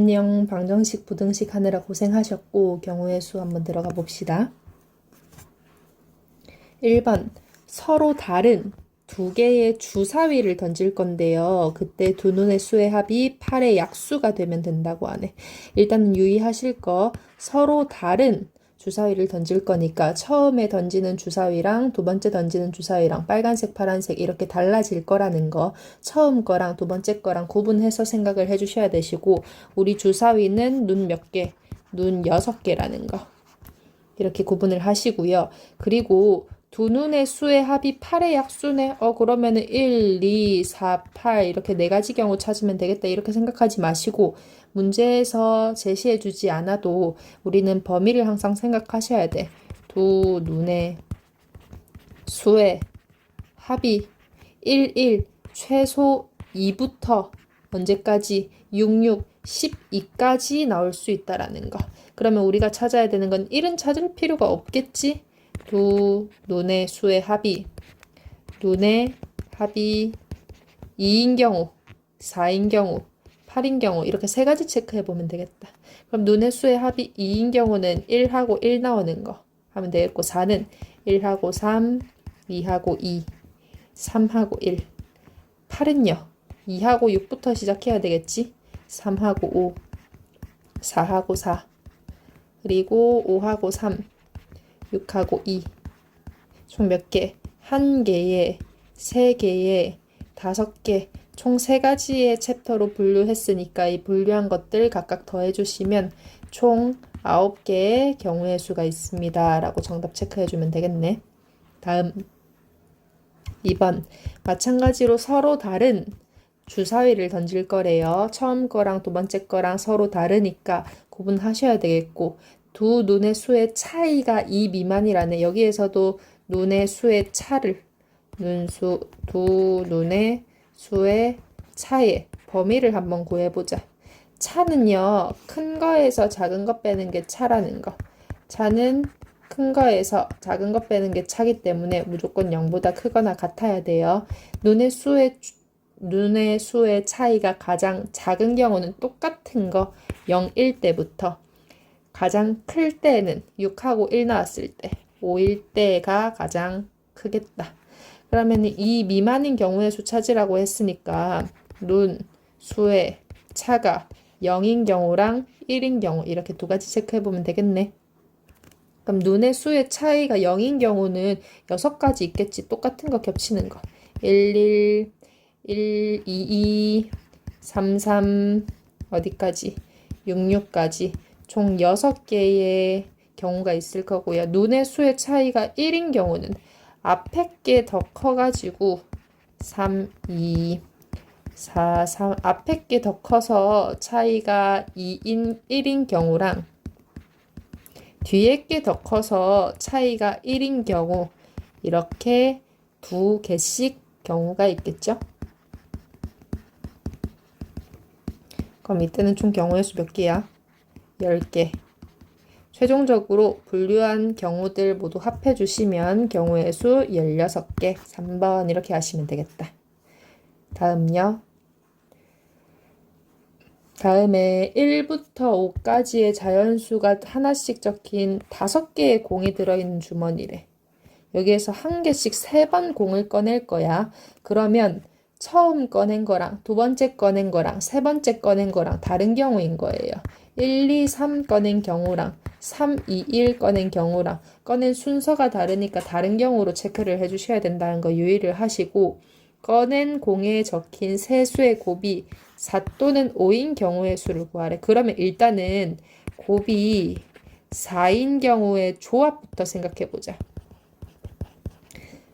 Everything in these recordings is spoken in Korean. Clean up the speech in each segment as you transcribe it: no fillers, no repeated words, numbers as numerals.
안녕. 방정식, 부등식 하느라 고생하셨고 경우의 수 한번 들어가 봅시다. 1번 서로 다른 두 개의 주사위를 던질 건데요. 그때 두 눈의 수의 합이 8의 약수가 되면 된다고 하네. 일단은 유의하실 거 서로 다른 주사위를 던질 거니까 처음에 던지는 주사위랑 두 번째 던지는 주사위랑 빨간색, 파란색 이렇게 달라질 거라는 거 처음 거랑 두 번째 거랑 구분해서 생각을 해주셔야 되시고 우리 주사위는 눈 몇 개? 눈 6개라는 거 이렇게 구분을 하시고요. 그리고 두 눈의 수의 합이 8의 약수네. 그러면은 1, 2, 4, 8 이렇게 네 가지 경우 찾으면 되겠다. 이렇게 생각하지 마시고 문제에서 제시해 주지 않아도 우리는 범위를 항상 생각하셔야 돼. 두 눈의 수의 합이 1, 1, 최소 2부터 언제까지 6, 6, 12까지 나올 수 있다라는 거. 그러면 우리가 찾아야 되는 건 1은 찾을 필요가 없겠지? 두 눈의 수의 합이 눈의 합이 2인 경우, 4인 경우, 8인 경우 이렇게 세 가지 체크해 보면 되겠다. 그럼 눈의 수의 합이 2인 경우는 1하고 1 나오는 거 하면 되겠고 4는 1하고 3, 2하고 2, 3하고 1. 8은요. 2하고 6부터 시작해야 되겠지? 3하고 5, 4하고 4, 그리고 5하고 3, 6하고 2. 총 몇 개? 1개에, 3개에, 5개, 총 3가지의 챕터로 분류했으니까 이 분류한 것들 각각 더해주시면 총 9개의 경우의 수가 있습니다. 라고 정답 체크해주면 되겠네. 다음 2번 마찬가지로 서로 다른 주사위를 던질 거래요. 처음 거랑 두 번째 거랑 서로 다르니까 구분하셔야 되겠고 두 눈의 수의 차이가 2 미만이라네. 여기에서도 눈의 수의 차를 두 눈의 수의 차의 범위를 한번 구해보자. 차는요. 큰 거에서 작은 거 빼는 게 차라는 거. 차는 큰 거에서 작은 거 빼는 게 차기 때문에 무조건 0보다 크거나 같아야 돼요. 눈의 수의 차이가 가장 작은 경우는 똑같은 거 0일 때부터 가장 클 때는 6하고 1 나왔을 때 5일 때가 가장 크겠다. 그러면 이 미만인 경우의 수 찾으라고 했으니까 눈 수의 차가 0인 경우랑 1인 경우 이렇게 두 가지 체크해보면 되겠네. 그럼 눈의 수의 차이가 0인 경우는 6가지 있겠지. 똑같은 거 겹치는 거. 1, 1, 1, 2, 2, 3, 3, 어디까지? 6, 6까지. 총 6개의 경우가 있을 거고요. 눈의 수의 차이가 1인 경우는 앞에 게 더 커가지고 3, 2, 4, 3 앞에 게 더 커서 차이가 1인 경우랑 뒤에 게 더 커서 차이가 1인 경우 이렇게 2개씩 경우가 있겠죠? 그럼 이때는 총 경우의 수 몇 개야? 10개. 최종적으로 분류한 경우들 모두 합해 주시면 경우의 수 16개. 3번 이렇게 하시면 되겠다. 다음요. 다음에 1부터 5까지의 자연수가 하나씩 적힌 5개의 공이 들어있는 주머니래. 여기에서 한 개씩 3번 공을 꺼낼 거야. 그러면 처음 꺼낸 거랑 두 번째 꺼낸 거랑 세 번째 꺼낸 거랑 다른 경우인 거예요. 1, 2, 3 꺼낸 경우랑 3, 2, 1 꺼낸 경우랑 꺼낸 순서가 다르니까 다른 경우로 체크를 해주셔야 된다는 거 유의를 하시고 꺼낸 공에 적힌 세 수의 곱이 4 또는 5인 경우의 수를 구하래. 그러면 일단은 곱이 4인 경우의 조합부터 생각해보자.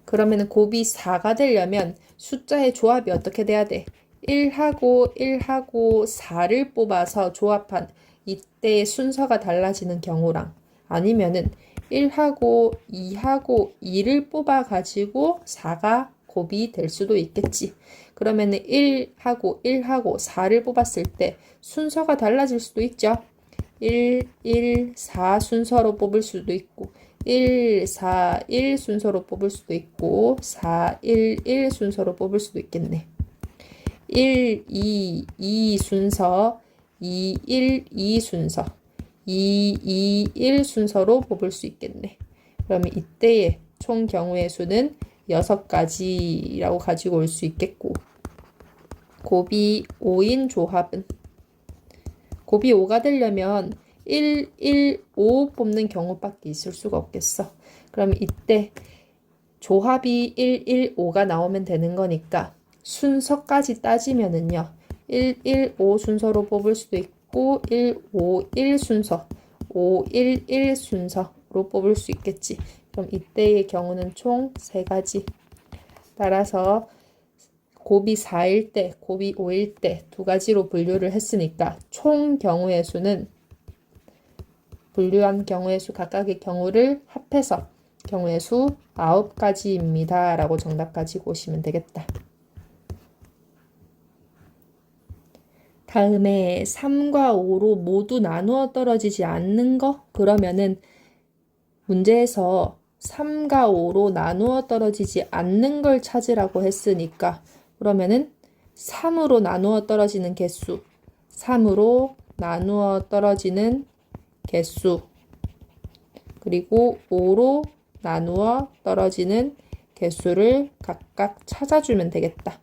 그러면 곱이 4가 되려면 숫자의 조합이 어떻게 돼야 돼? 1하고 1하고 4를 뽑아서 조합한 이때의 순서가 달라지는 경우랑 아니면은 1하고 2하고 2를 뽑아가지고 4가 곱이 될 수도 있겠지. 그러면은 1하고 1하고 4를 뽑았을 때 순서가 달라질 수도 있죠. 1, 1, 4 순서로 뽑을 수도 있고 1, 4, 1 순서로 뽑을 수도 있고 4, 1, 1 순서로 뽑을 수도 있겠네. 1, 2, 2 순서 2, 1, 2 순서 2, 2, 1 순서로 뽑을 수 있겠네. 그러면 이때의 총 경우의 수는 6가지라고 가지고 올 수 있겠고 곱이 5인 조합은 곱이 5가 되려면 1, 1, 5 뽑는 경우밖에 있을 수가 없겠어. 그럼 이때 조합이 1, 1, 5가 나오면 되는 거니까 순서까지 따지면은요. 1, 1, 5 순서로 뽑을 수도 있고 1, 5, 1 순서, 5, 1, 1 순서로 뽑을 수 있겠지. 그럼 이때의 경우는 총 3가지. 따라서 곱이 4일 때, 곱이 5일 때 2가지로 분류를 했으니까 총 경우의 수는 분류한 경우의 수 각각의 경우를 합해서 경우의 수 9가지입니다. 라고 정답 가지고 오시면 되겠다. 다음에 3과 5로 모두 나누어 떨어지지 않는 거? 그러면은 문제에서 3과 5로 나누어 떨어지지 않는 걸 찾으라고 했으니까 그러면은 3으로 나누어 떨어지는 개수, 3으로 나누어 떨어지는 개수, 그리고 5로 나누어 떨어지는 개수를 각각 찾아주면 되겠다.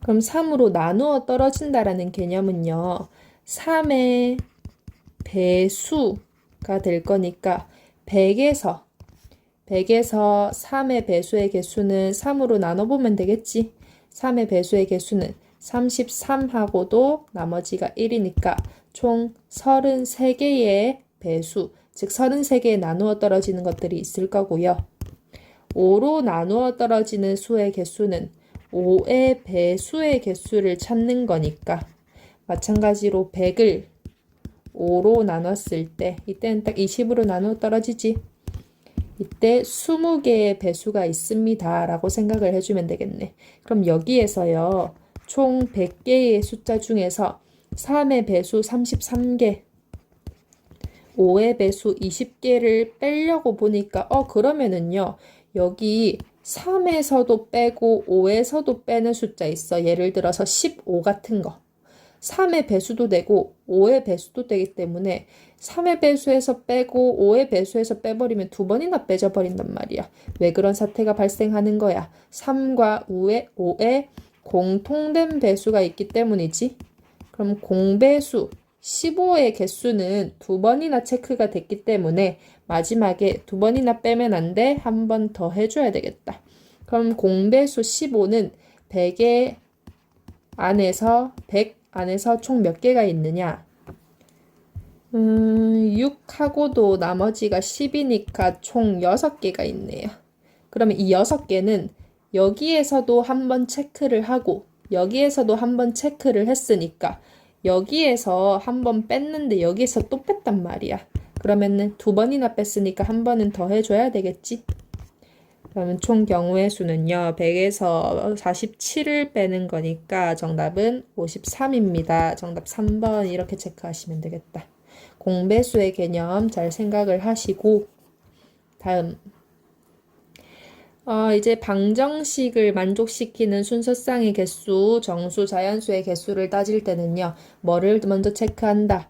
그럼 3으로 나누어 떨어진다라는 개념은요. 3의 배수가 될 거니까 100에서 3의 배수의 개수는 3으로 나눠보면 되겠지. 3의 배수의 개수는 33하고도 나머지가 1이니까 총 33개의 배수, 즉 33개에 나누어 떨어지는 것들이 있을 거고요. 5로 나누어 떨어지는 수의 개수는 5의 배수의 개수를 찾는 거니까 마찬가지로 100을 5로 나눴을 때 이때는 딱 20으로 나누어 떨어지지. 이때 20개의 배수가 있습니다. 라고 생각을 해주면 되겠네. 그럼 여기에서요. 총 100개의 숫자 중에서 3의 배수 33개, 5의 배수 20개를 빼려고 보니까 그러면은요. 여기 3에서도 빼고 5에서도 빼는 숫자 있어. 예를 들어서 15 같은 거. 3의 배수도 되고 5의 배수도 되기 때문에 3의 배수에서 빼고 5의 배수에서 빼버리면 2번이나 빼져버린단 말이야. 왜 그런 사태가 발생하는 거야? 3과 5의 공통된 배수가 있기 때문이지. 그럼 공배수 15의 개수는 2번이나 체크가 됐기 때문에 마지막에 2번이나 빼면 안 돼. 한 번 더 해줘야 되겠다. 그럼 공배수 15는 100의 안에서 100 안에서 총 몇 개가 있느냐? 6하고도 나머지가 10이니까 총 6개가 있네요. 그러면 이 6개는 여기에서도 한번 체크를 하고 여기에서도 한번 체크를 했으니까 여기에서 한번 뺐는데 여기에서 또 뺐단 말이야. 그러면은 2번이나 뺐으니까 한 번은 더 해줘야 되겠지? 그러면 총 경우의 수는요. 100에서 47을 빼는 거니까 정답은 53입니다. 정답 3번 이렇게 체크하시면 되겠다. 공배수의 개념 잘 생각을 하시고 다음 이제 방정식을 만족시키는 순서쌍의 개수, 정수, 자연수의 개수를 따질 때는요. 뭐를 먼저 체크한다?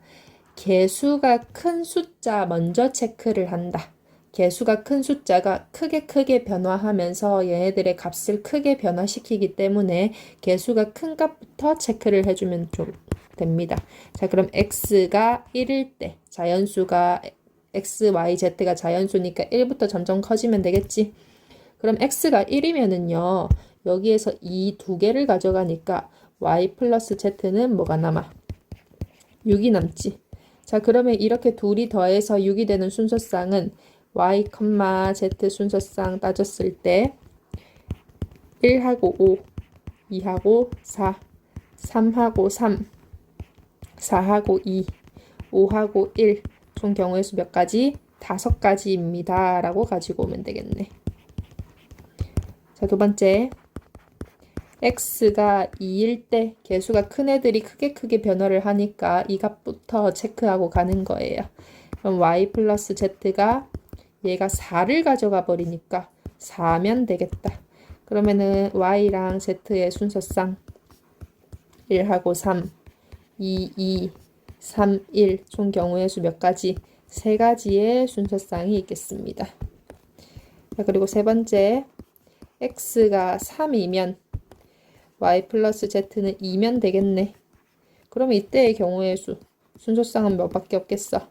개수가 큰 숫자 먼저 체크를 한다. 개수가 큰 숫자가 크게 변화하면서 얘네들의 값을 크게 변화시키기 때문에 개수가 큰 값부터 체크를 해주면 좀 됩니다. 자, 그럼 x가 1일 때 자연수가 x, y, z가 자연수니까 1부터 점점 커지면 되겠지. 그럼 x가 1이면은요. 여기에서 이 2개를 가져가니까 y 플러스 z는 뭐가 남아? 6이 남지. 자, 그러면 이렇게 둘이 더해서 6이 되는 순서쌍은 y, z 순서쌍 따졌을 때 1하고 5, 2하고 4, 3하고 3, 4하고 2, 5하고 1, 총 경우의 수 몇 가지? 5가지입니다. 라고 가지고 오면 되겠네. 자, 두 번째. x가 2일 때 개수가 큰 애들이 크게 변화를 하니까 이 값부터 체크하고 가는 거예요. 그럼 y 플러스 z가 얘가 4를 가져가 버리니까 4면 되겠다. 그러면은 y랑 z의 순서쌍 1하고 3, 2, 2, 3, 1. 총 경우의 수 몇 가지? 세 가지의 순서쌍이 있겠습니다. 자, 그리고 세 번째, x가 3이면 y 플러스 z는 2면 되겠네. 그러면 이때의 경우의 수, 순서쌍은 몇밖에 없겠어?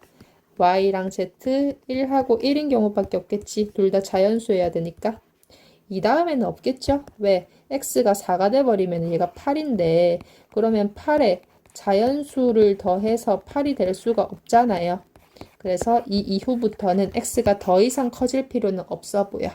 y랑 z 1하고 1인 경우밖에 없겠지. 둘 다 자연수여야 되니까. 이 다음에는 없겠죠? 왜? x가 4가 돼버리면 얘가 8인데 그러면 8에 자연수를 더해서 8이 될 수가 없잖아요. 그래서 이 이후부터는 x가 더 이상 커질 필요는 없어 보여.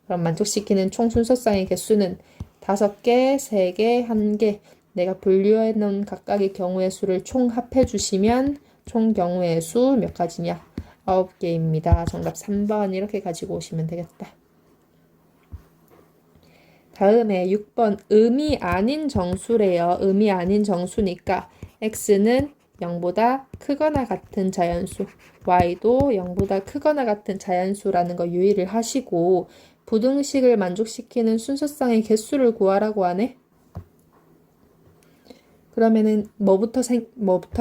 그럼 만족시키는 총 순서쌍의 개수는 5개, 3개, 1개. 내가 분류해 놓은 각각의 경우의 수를 총 합해 주시면 총 경우의 수 몇 가지냐? 9개입니다. 정답 3번 이렇게 가지고 오시면 되겠다. 다음에 6번 음이 아닌 정수래요. 음이 아닌 정수니까 x는 0보다 크거나 같은 자연수, y도 0보다 크거나 같은 자연수라는 거 유의를 하시고 부등식을 만족시키는 순서쌍의 개수를 구하라고 하네. 그러면은 뭐부터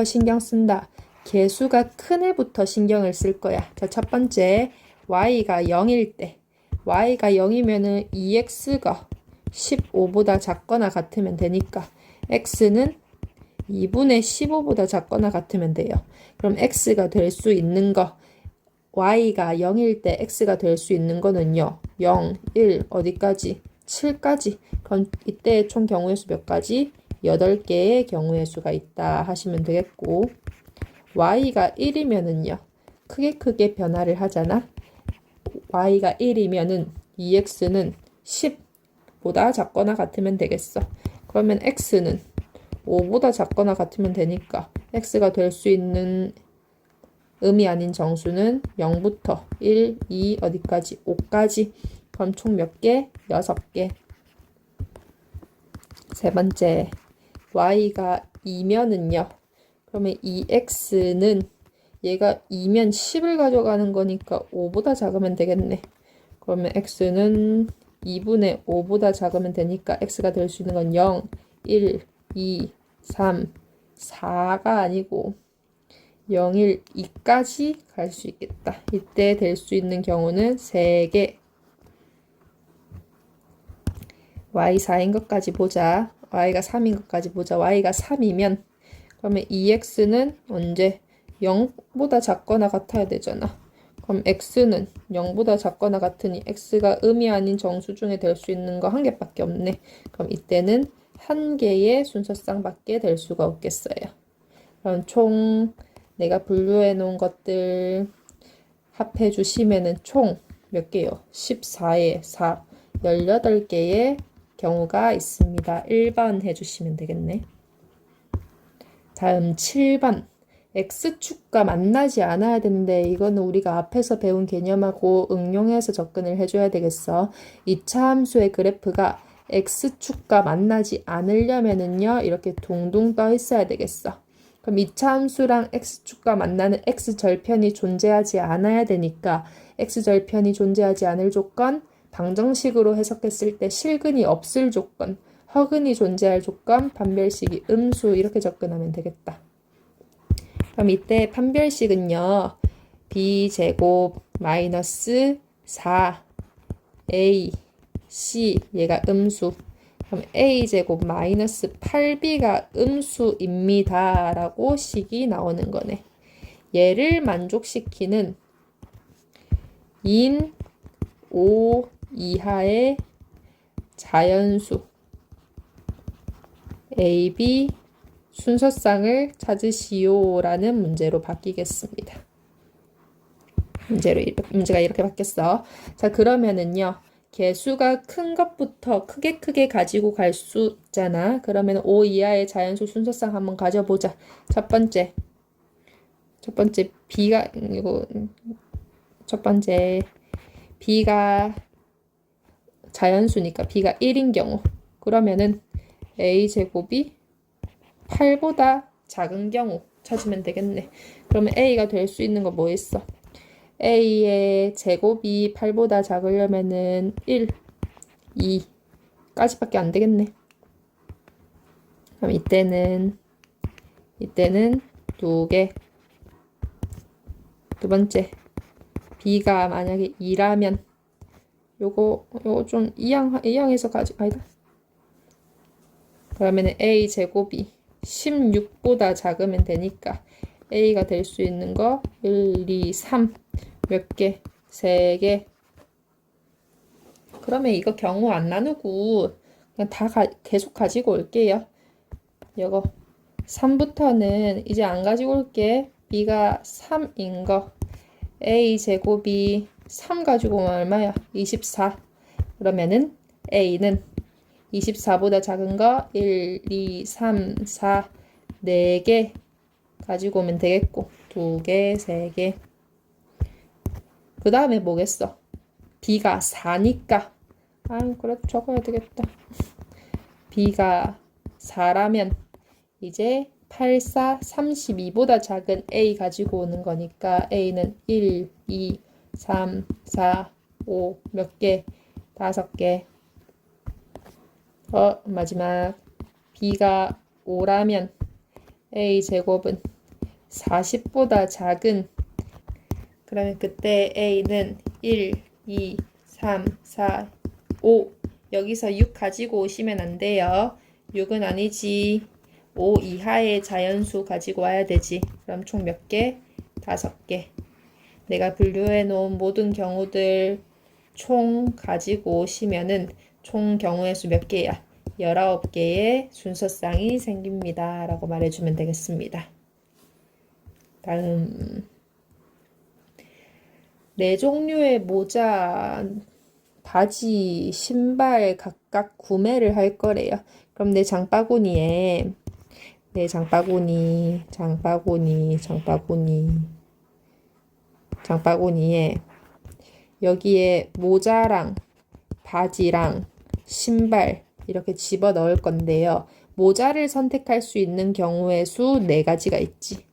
신경 쓴다? 개수가 큰 애부터 신경을 쓸 거야. 자, 첫 번째 y가 0일 때 y가 0이면은 2x가 15보다 작거나 같으면 되니까 x는 2분의 15보다 작거나 같으면 돼요. 그럼 x가 될 수 있는 거 y가 0일 때 x가 될 수 있는 거는요. 0, 1, 어디까지? 7까지. 그럼 이때 총 경우의 수 몇 가지? 8개의 경우의 수가 있다 하시면 되겠고 y가 1이면은요. 크게 변화를 하잖아. y가 1이면은 2x는 10보다 작거나 같으면 되겠어. 그러면 x는 5보다 작거나 같으면 되니까 x가 될 수 있는 음이 아닌 정수는 0부터 1, 2, 어디까지? 5까지. 그럼 총 몇 개? 6개. 세 번째, y가 2면은요. 그러면 2x는 얘가 2면 10을 가져가는 거니까 5보다 작으면 되겠네. 그러면 x는 2분의 5보다 작으면 되니까 x가 될 수 있는 건 0, 1, 2, 3, 4가 아니고 0, 1, 2까지 갈 수 있겠다. 이때 될 수 있는 경우는 3개. y 4인 것까지 보자. y가 3인 것까지 보자. y가 3이면 그러면 2x는 언제? 0보다 작거나 같아야 되잖아. 그럼 x는 0보다 작거나 같으니 x가 음이 아닌 정수 중에 될 수 있는 거 한 개밖에 없네. 그럼 이때는 한 개의 순서쌍밖에 될 수가 없겠어요. 그럼 총 내가 분류해 놓은 것들 합해 주시면은 총 몇 개요? 14에 4, 18개의 경우가 있습니다. 1번 해주시면 되겠네. 다음 7번. x축과 만나지 않아야 되는데 이거는 우리가 앞에서 배운 개념하고 응용해서 접근을 해줘야 되겠어. 2차 함수의 그래프가 x축과 만나지 않으려면은요. 이렇게 둥둥 떠 있어야 되겠어. 그럼 2차 함수랑 x축과 만나는 x절편이 존재하지 않아야 되니까 x절편이 존재하지 않을 조건, 방정식으로 해석했을 때 실근이 없을 조건, 허근이 존재할 조건, 판별식이 음수 이렇게 접근하면 되겠다. 그럼 이때 판별식은요. b제곱 마이너스 4a c 얘가 음수. 그럼 a제곱 마이너스 8b가 음수입니다. 라고 식이 나오는 거네. 얘를 만족시키는 인 5 이하의 자연수 a, b 순서쌍을 찾으시오 라는 문제로 바뀌겠습니다. 문제가 이렇게 바뀌었어. 자, 그러면은요. 개수가 큰 것부터 크게 가지고 갈 수 있잖아. 그러면 5 이하의 자연수 순서쌍 한번 가져보자. 첫 번째 b가 이거 첫 번째 b가 자연수니까 b가 1인 경우 그러면은 a제곱이 8보다 작은 경우 찾으면 되겠네. 그러면 a가 될 수 있는 거 뭐 있어? a의 제곱이 8보다 작으려면은 1, 2까지밖에 안 되겠네. 그럼 이때는 이때는 2개. 두 번째, b가 만약에 2라면 요거 좀 이항해서 아니다. 그러면 a 제곱이 16보다 작으면 되니까 a가 될 수 있는 거 1, 2, 3 몇 개? 3개. 그러면 이거 경우 안 나누고 그냥 다 계속 가지고 올게요. 이거 3부터는 이제 안 가지고 올게. b가 3인 거 a 제곱이 3 가지고 오면 얼마야? 24. 그러면은 a는 24보다 작은 거 1, 2, 3, 4, 4개 가지고 오면 되겠고 2개, 3개. 그 다음에 뭐겠어? b가 4니까 그래도 적어야 되겠다. b가 4라면 이제 8, 4, 32보다 작은 a 가지고 오는 거니까 a는 1, 2, 3, 4, 5 몇 개? 5개. 마지막 b가 5라면 a 제곱은 40보다 작은 그러면 그때 a는 1, 2, 3, 4, 5 여기서 6 가지고 오시면 안 돼요. 6은 아니지. 5 이하의 자연수 가지고 와야 되지. 그럼 총 몇 개? 5개. 내가 분류해 놓은 모든 경우들 총 가지고 오시면은 총 경우의 수 몇 개야? 19개의 순서쌍이 생깁니다. 라고 말해주면 되겠습니다. 다음 4종류의 모자, 바지, 신발 각각 구매를 할 거래요. 그럼 내 장바구니에 장바구니에 여기에 모자랑 바지랑 신발 이렇게 집어 넣을 건데요. 모자를 선택할 수 있는 경우의 수 4가지가 있지.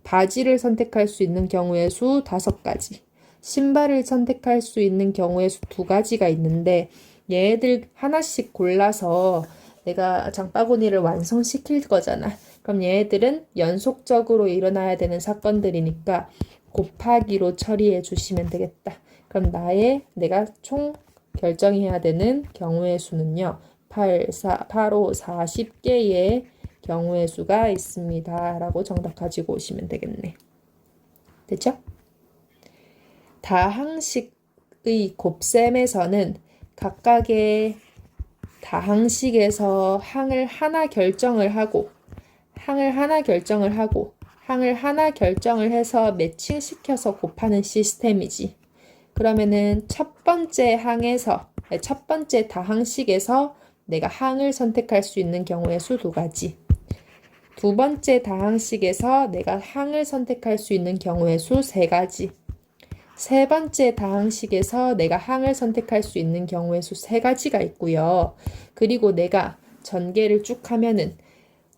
바지를 선택할 수 있는 경우의 수 5가지. 신발을 선택할 수 있는 경우의 수 2가지가 있는데 얘들 하나씩 골라서 내가 장바구니를 완성시킬 거잖아. 그럼 얘들은 연속적으로 일어나야 되는 사건들이니까 곱하기로 처리해 주시면 되겠다. 그럼 내가 총 결정해야 되는 경우의 수는요. 8, 5, 40개의 경우의 수가 있습니다. 라고 정답 가지고 오시면 되겠네. 됐죠? 다항식의 곱셈에서는 각각의 다항식에서 항을 하나 결정을 하고 항을 하나 결정을 해서 매칭시켜서 곱하는 시스템이지. 그러면은 첫 번째 다항식에서 내가 항을 선택할 수 있는 경우의 수 2가지. 두 번째 다항식에서 내가 항을 선택할 수 있는 경우의 수 3가지. 세 번째 다항식에서 내가 항을 선택할 수 있는 경우의 수 3가지가 있고요. 그리고 내가 전개를 쭉 하면은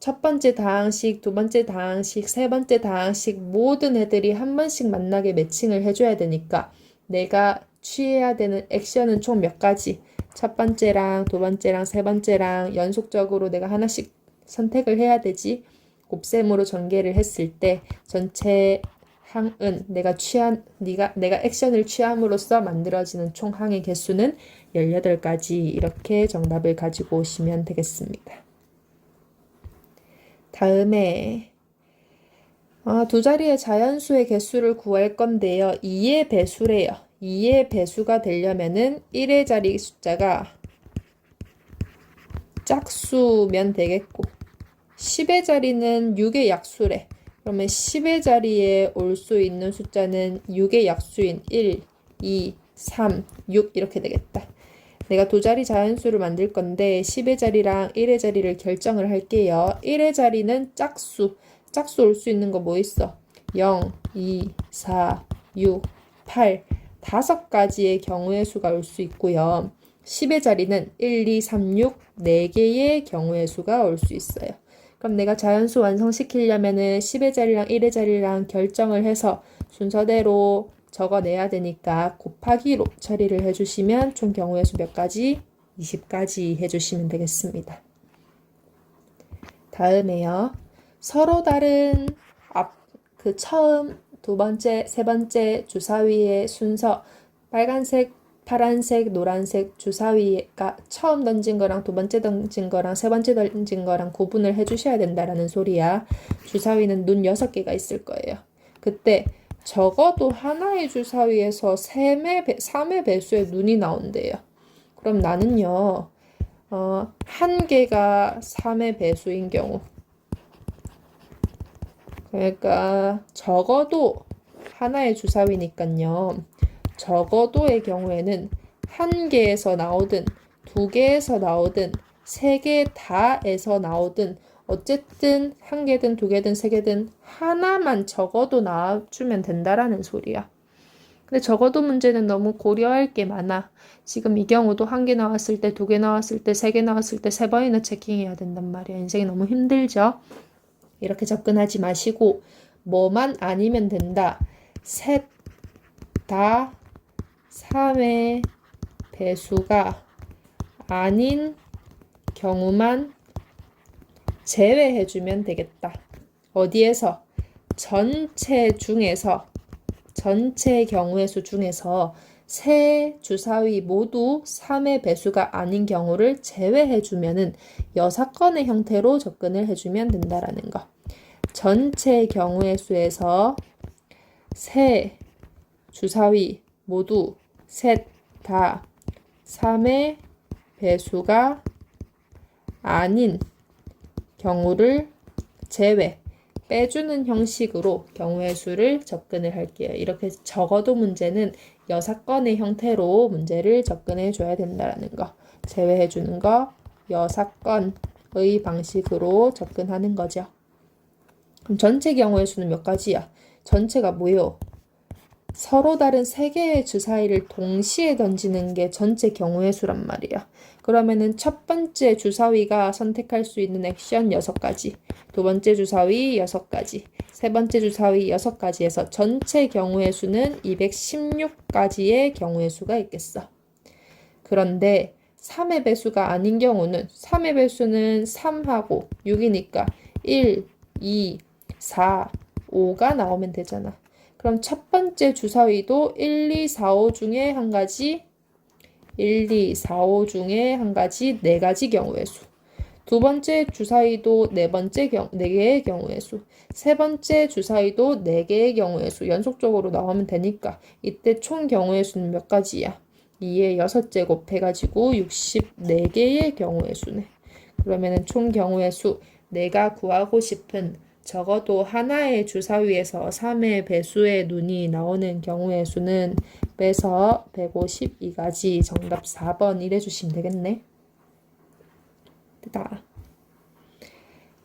첫 번째 다항식, 두 번째 다항식, 세 번째 다항식 모든 애들이 한 번씩 만나게 매칭을 해줘야 되니까 내가 취해야 되는 액션은 총 몇 가지? 첫 번째랑 두 번째랑 세 번째랑 연속적으로 내가 하나씩 선택을 해야 되지. 곱셈으로 전개를 했을 때 전체 항은 내가 액션을 취함으로써 만들어지는 총 항의 개수는 18가지. 이렇게 정답을 가지고 오시면 되겠습니다. 다음에 2자리의 자연수의 개수를 구할 건데요. 2의 배수래요. 2의 배수가 되려면은 1의 자리 숫자가 짝수면 되겠고 10의 자리는 6의 약수래. 그러면 10의 자리에 올 수 있는 숫자는 6의 약수인 1, 2, 3, 6 이렇게 되겠다. 내가 2자리 자연수를 만들 건데 10의 자리랑 1의 자리를 결정을 할게요. 1의 자리는 짝수 올 수 있는 거 뭐 있어? 0, 2, 4, 6, 8 5가지의 경우의 수가 올 수 있고요. 10의 자리는 1, 2, 3, 6 4개의 경우의 수가 올 수 있어요. 그럼 내가 자연수 완성시키려면은 10의 자리랑 1의 자리랑 결정을 해서 순서대로 적어내야 되니까 곱하기로 처리를 해주시면 총 경우의 수 몇 가지? 20가지 해주시면 되겠습니다. 다음에요. 서로 다른 그 처음, 두 번째, 세 번째 주사위의 순서 빨간색, 파란색, 노란색 주사위가 처음 던진 거랑 두 번째 던진 거랑 세 번째 던진 거랑 구분을 해주셔야 된다라는 소리야. 주사위는 눈 6개가 있을 거예요. 그때 적어도 하나의 주사위에서 3의 배수의 눈이 나온대요. 그럼 나는요, 한 개가 3의 배수인 경우, 그러니까 적어도 하나의 주사위니까요. 적어도의 경우에는 한 개에서 나오든 두 개에서 나오든 세 개 다에서 나오든 어쨌든 한 개든 두 개든 세 개든 하나만 적어도 나와주면 된다라는 소리야. 근데 적어도 문제는 너무 고려할 게 많아. 지금 이 경우도 한 개 나왔을 때, 두 개 나왔을 때, 세 개 나왔을 때 세 번이나 체킹해야 된단 말이야. 인생이 너무 힘들죠? 이렇게 접근하지 마시고 뭐만 아니면 된다. 셋 다 3의 배수가 아닌 경우만 제외해주면 되겠다. 어디에서? 전체 경우의 수 중에서 세 주사위 모두 3의 배수가 아닌 경우를 제외해주면은 6건의 형태로 접근을 해주면 된다라는 거. 전체 경우의 수에서 세 주사위 모두 셋 다 3의 배수가 아닌 경우를 빼주는 형식으로 경우의 수를 접근을 할게요. 이렇게 적어도 문제는 6건의 형태로 문제를 접근해 줘야 된다는 거. 제외해 주는 거 6건의 방식으로 접근하는 거죠. 그럼 전체 경우의 수는 몇 가지야? 전체가 뭐예요? 서로 다른 3개의 주사위를 동시에 던지는 게 전체 경우의 수란 말이야. 그러면은 첫 번째 주사위가 선택할 수 있는 액션 6가지, 두 번째 주사위 6가지, 세 번째 주사위 6가지에서 전체 경우의 수는 216가지의 경우의 수가 있겠어. 그런데 3의 배수가 아닌 경우는 3의 배수는 3하고 6이니까 1, 2, 4, 5가 나오면 되잖아. 그럼 첫 번째 주사위도 1, 2, 4, 5 중에 한 가지, 1, 2, 4, 5 중에 한 가지, 4가지 경우의 수. 두 번째 주사위도 4개의 경우의 수. 세 번째 주사위도 4개의 경우의 수. 연속적으로 나오면 되니까 이때 총 경우의 수는 몇 가지야? 2의 6제곱 해가지고 64개의 경우의 수네. 그러면은 총 경우의 수, 내가 구하고 싶은 적어도 하나의 주사위에서 3의 배수의 눈이 나오는 경우의 수는 빼서 152가지. 정답 4번 이래 주시면 되겠네. 됐다.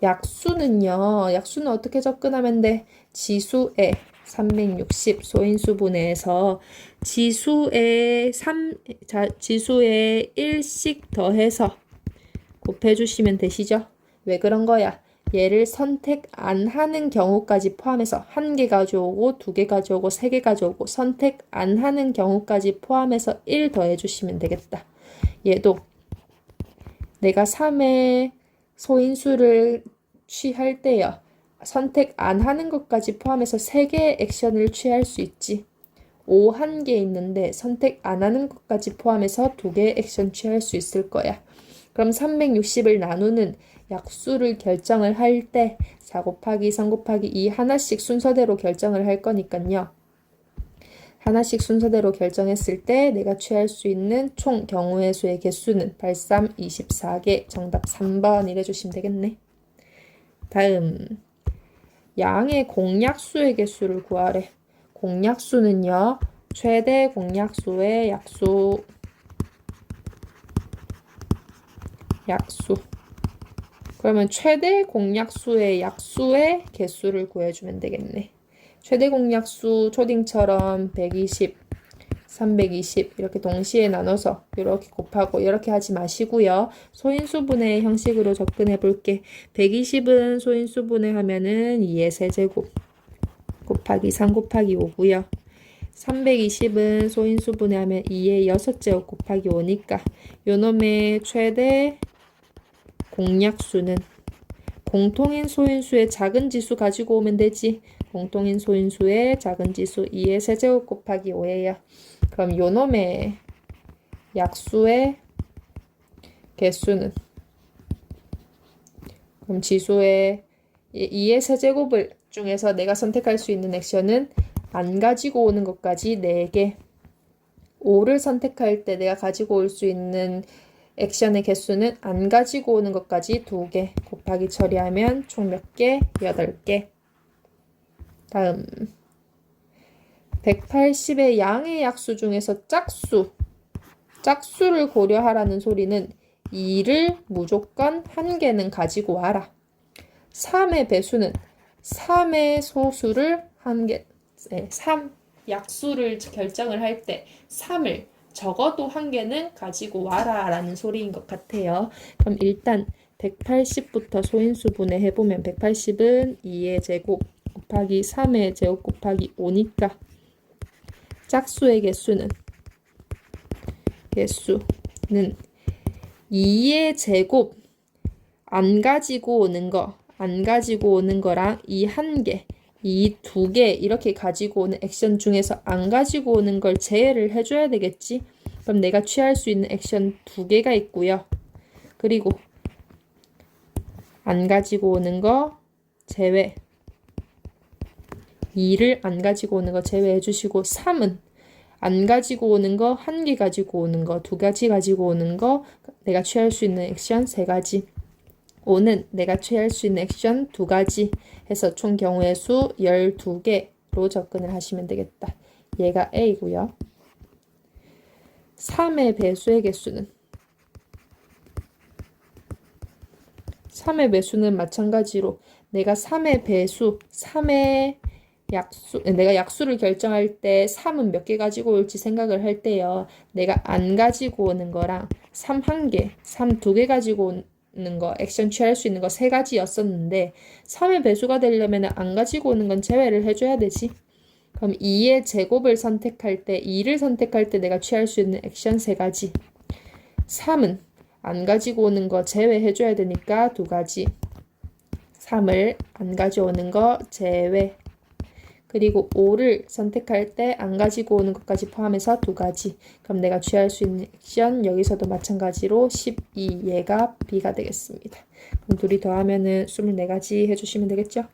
약수는 어떻게 접근하면 돼? 지수에 360 소인수분해에서 지수에 1씩 더해서 곱해주시면 되시죠? 왜 그런 거야? 얘를 선택 안 하는 경우까지 포함해서 1개 가져오고 2개 가져오고 3개 가져오고 선택 안 하는 경우까지 포함해서 1 더해주시면 되겠다. 얘도 내가 3의 소인수를 취할 때요. 선택 안 하는 것까지 포함해서 3개의 액션을 취할 수 있지. 5 1개 있는데 선택 안 하는 것까지 포함해서 2개의 액션 취할 수 있을 거야. 그럼 360을 나누는 약수를 결정을 할 때 4 곱하기 3 곱하기 2 하나씩 순서대로 결정을 할 거니까요. 하나씩 순서대로 결정했을 때 내가 취할 수 있는 총 경우의 수의 개수는 83, 24개. 정답 3번 이래주시면 되겠네. 다음, 양의 공약수의 개수를 구하래. 공약수는요, 최대 공약수의 약수. 그러면 최대 공약수의 약수의 개수를 구해주면 되겠네. 최대 공약수 초딩처럼 120, 320 이렇게 동시에 나눠서 이렇게 곱하고 이렇게 하지 마시고요. 소인수분해 형식으로 접근해 볼게. 120은 소인수분해 하면은 2의 세제곱 곱하기 3 곱하기 5고요. 320은 소인수분해 하면 2의 6제곱 곱하기 5니까 요놈의 최대 공약수는 공통인 소인수의 작은 지수 가지고 오면 되지. 공통인 소인수의 작은 지수 2의 세제곱 곱하기 5예요. 그럼 요놈의 약수의 개수는, 그럼 지수의 2의 세제곱을 중에서 내가 선택할 수 있는 액션은 안 가지고 오는 것까지 4개, 5를 선택할 때 내가 가지고 올 수 있는 액션의 개수는 안 가지고 오는 것까지 2개, 곱하기 처리하면 총 몇 개? 8개. 다음 180의 양의 약수 중에서 짝수를 고려하라는 소리는 2를 무조건 1개는 가지고 와라. 3의 배수는 3의 소수를 1개, 3 약수를 결정을 할 때 3을 적어도 1개는 가지고 와라 라는 소리인 것 같아요. 그럼 일단 180부터 소인수 분해해보면 180은 2의 제곱 곱하기 3의 제곱 곱하기 5니까 짝수의 개수는 2의 제곱 안 가지고 오는 거랑 이 1개, 이 2개 이렇게 가지고 오는 액션 중에서 안 가지고 오는 걸 제외를 해줘야 되겠지. 그럼 내가 취할 수 있는 액션 2개가 있고요. 그리고 안 가지고 오는 거 제외, 2를 안 가지고 오는 거 제외해 주시고 3은 안 가지고 오는 거 1개 가지고 오는 거 2가지 가지고 오는 거 내가 취할 수 있는 액션 3가지, 5는 내가 취할 수 있는 액션 2가지 해서 총 경우의 수 12개로 접근을 하시면 되겠다. 얘가 A고요. 3의 배수의 개수는 3의 배수는 마찬가지로 내가 3의 배수, 3의 약수, 내가 약수를 결정할 때 3은 몇 개 가지고 올지 생각을 할 때요. 내가 안 가지고 오는 거랑 3 1개, 3 2개 가지고 오는 거, 액션 취할 수 있는 거 3가지였었는데 3의 배수가 되려면 안 가지고 오는 건 제외를 해줘야 되지. 그럼 2의 제곱을 선택할 때, 2를 선택할 때 내가 취할 수 있는 액션 3가지. 3은 안 가지고 오는 거 제외해줘야 되니까 2가지. 3을 안 가져오는 거 제외. 그리고 5를 선택할 때 안 가지고 오는 것까지 포함해서 2가지. 그럼 내가 취할 수 있는 액션 여기서도 마찬가지로 12, 얘가 B가 되겠습니다. 그럼 둘이 더하면은 24가지 해주시면 되겠죠?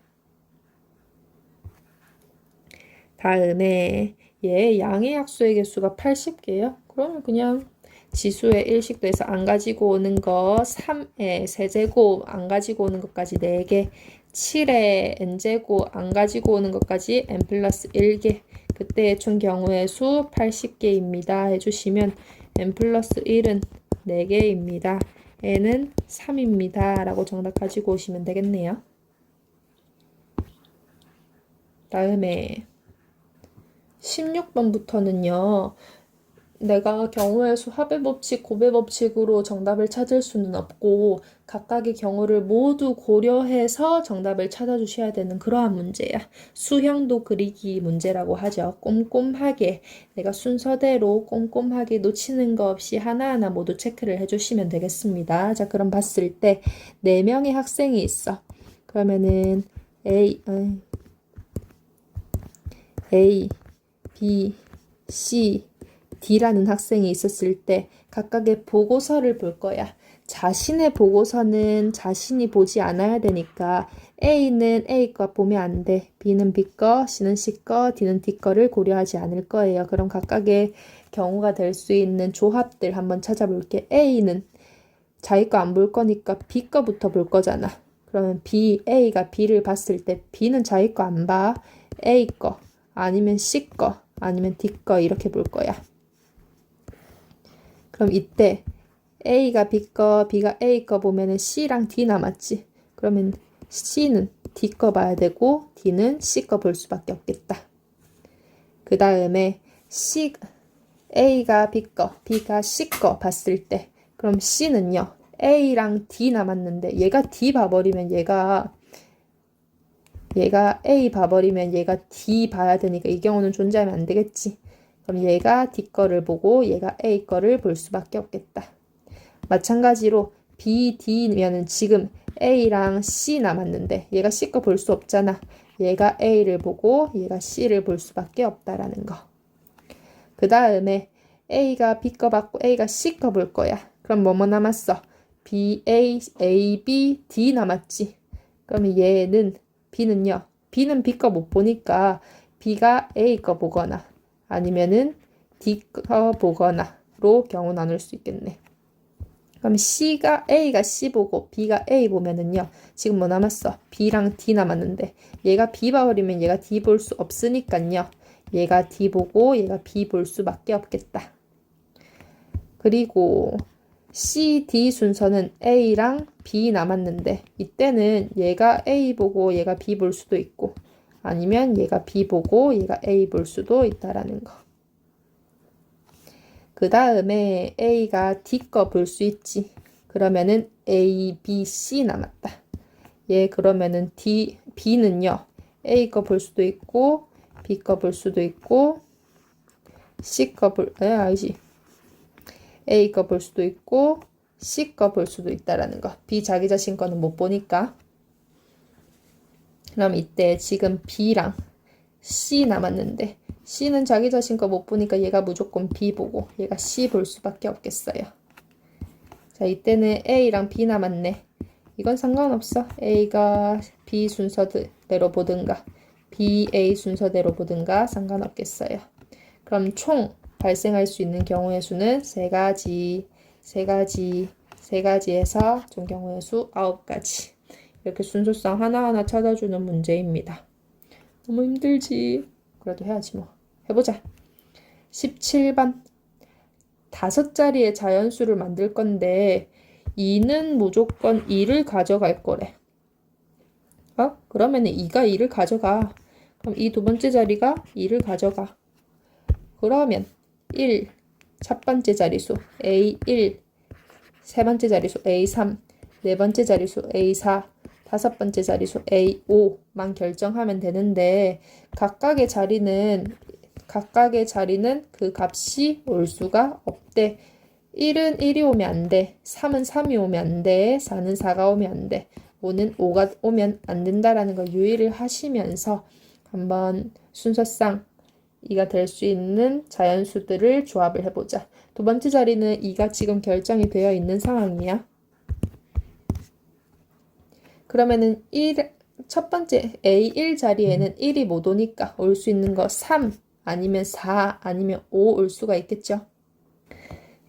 다음에 얘 양의 약수의 개수가 80개예요. 그러면 그냥 지수의 일식도에서 안 가지고 오는 거 3의 세제곱 안 가지고 오는 것까지 4개, 7의 n제곱 안 가지고 오는 것까지 n 플러스 1개, 그때의 총 경우의 수 80개입니다 해주시면 n 플러스 1은 4개입니다. n은 3입니다 라고 정답 가지고 오시면 되겠네요. 다음에 16번부터는요. 내가 경우의 수 합의 법칙, 곱의 법칙으로 정답을 찾을 수는 없고 각각의 경우를 모두 고려해서 정답을 찾아주셔야 되는 그러한 문제야. 수형도 그리기 문제라고 하죠. 꼼꼼하게 내가 순서대로 꼼꼼하게 놓치는 거 없이 하나하나 모두 체크를 해주시면 되겠습니다. 자, 그럼 봤을 때 4명의 학생이 있어. 그러면은 A, B, C, D라는 학생이 있었을 때 각각의 보고서를 볼 거야. 자신의 보고서는 자신이 보지 않아야 되니까 A는 A 거 보면 안 돼. B는 B 거, C는 C 거, D는 D 거를 고려하지 않을 거예요. 그럼 각각의 경우가 될 수 있는 조합들 한번 찾아볼게. A는 자기 거 안 볼 거니까 B 거부터 볼 거잖아. 그러면 A가 B를 봤을 때 B는 자기 거 안 봐. A 거, 아니면 C 거, 아니면 D 거 이렇게 볼 거야. 그럼 이때 A가 B 거, B가 A 거 보면은 C랑 D 남았지. 그러면 C는 D 거 봐야 되고 D는 C 거 볼 수밖에 없겠다. 그 다음에 A가 B 거, B가 C 거 봤을 때 그럼 C는요. A랑 D 남았는데 얘가 D 봐버리면 얘가 A 봐버리면 얘가 D 봐야 되니까 이 경우는 존재하면 안 되겠지. 그럼 얘가 D 거를 보고 얘가 A 거를 볼 수밖에 없겠다. 마찬가지로 B, D면은 지금 A랑 C 남았는데 얘가 C 거 볼 수 없잖아. 얘가 A를 보고 얘가 C를 볼 수밖에 없다라는 거. 그 다음에 A가 B 거 받고 A가 C 거 볼 거야. 그럼 뭐뭐 남았어? B, A, A, B, D 남았지. 그러면 얘는 B는요. B는 B 거 못 보니까 B가 A 거 보거나 아니면은 D 거 보거나로 경우 나눌 수 있겠네. 그럼 A가 C 보고 B가 A 보면은요. 지금 뭐 남았어? B랑 D 남았는데 얘가 B 봐버리면 얘가 D 볼 수 없으니까요. 얘가 D 보고 얘가 B 볼 수밖에 없겠다. 그리고 C, D 순서는 A랑 B 남았는데 이때는 얘가 A 보고 얘가 B 볼 수도 있고 아니면 얘가 B 보고 얘가 A 볼 수도 있다라는 거. 그 다음에 A가 D 거 볼 수 있지. 그러면은 A, B, C 남았다. 얘 그러면은 B는요. A 거 볼 수도 있고 B 거 볼 수도 있고 C 거 아니지. A 거 볼 수도 있고 C 거 볼 수도 있다라는 거. B 자기 자신 거는 못 보니까. 그럼 이때 지금 B랑 C 남았는데 C는 자기 자신 거 못 보니까 얘가 무조건 B 보고 얘가 C 볼 수밖에 없겠어요. 자, 이때는 A랑 B 남았네. 이건 상관없어. A가 B 순서대로 보든가 B, A 순서대로 보든가 상관없겠어요. 그럼 총 발생할 수 있는 경우의 수는 3가지, 3가지에서 총 경우의 수 9가지. 이렇게 순서상 하나하나 찾아주는 문제입니다. 너무 힘들지. 그래도 해야지 뭐. 해보자. 17번. 5자리의 자연수를 만들 건데 2는 무조건 2를 가져갈 거래. 그러면 2가 2를 가져가. 그럼 이 두 번째 자리가 2를 가져가. 그러면 1, 첫 번째 자리수 A1, 세 번째 자리수 A3, 네 번째 자리수 A4, 다섯 번째 자리수 A5만 결정하면 되는데 각각의 자리는 그 값이 올 수가 없대. 1은 1이 오면 안 돼. 3은 3이 오면 안 돼. 4는 4가 오면 안 돼. 5는 5가 오면 안 된다라는 거 유의를 하시면서 한번 순서상 2가 될 수 있는 자연수들을 조합을 해보자. 두 번째 자리는 2가 지금 결정이 되어 있는 상황이야. 그러면은 첫 번째 A1 자리에는 1이 못 오니까 올 수 있는 거 3 아니면 4 아니면 5 올 수가 있겠죠.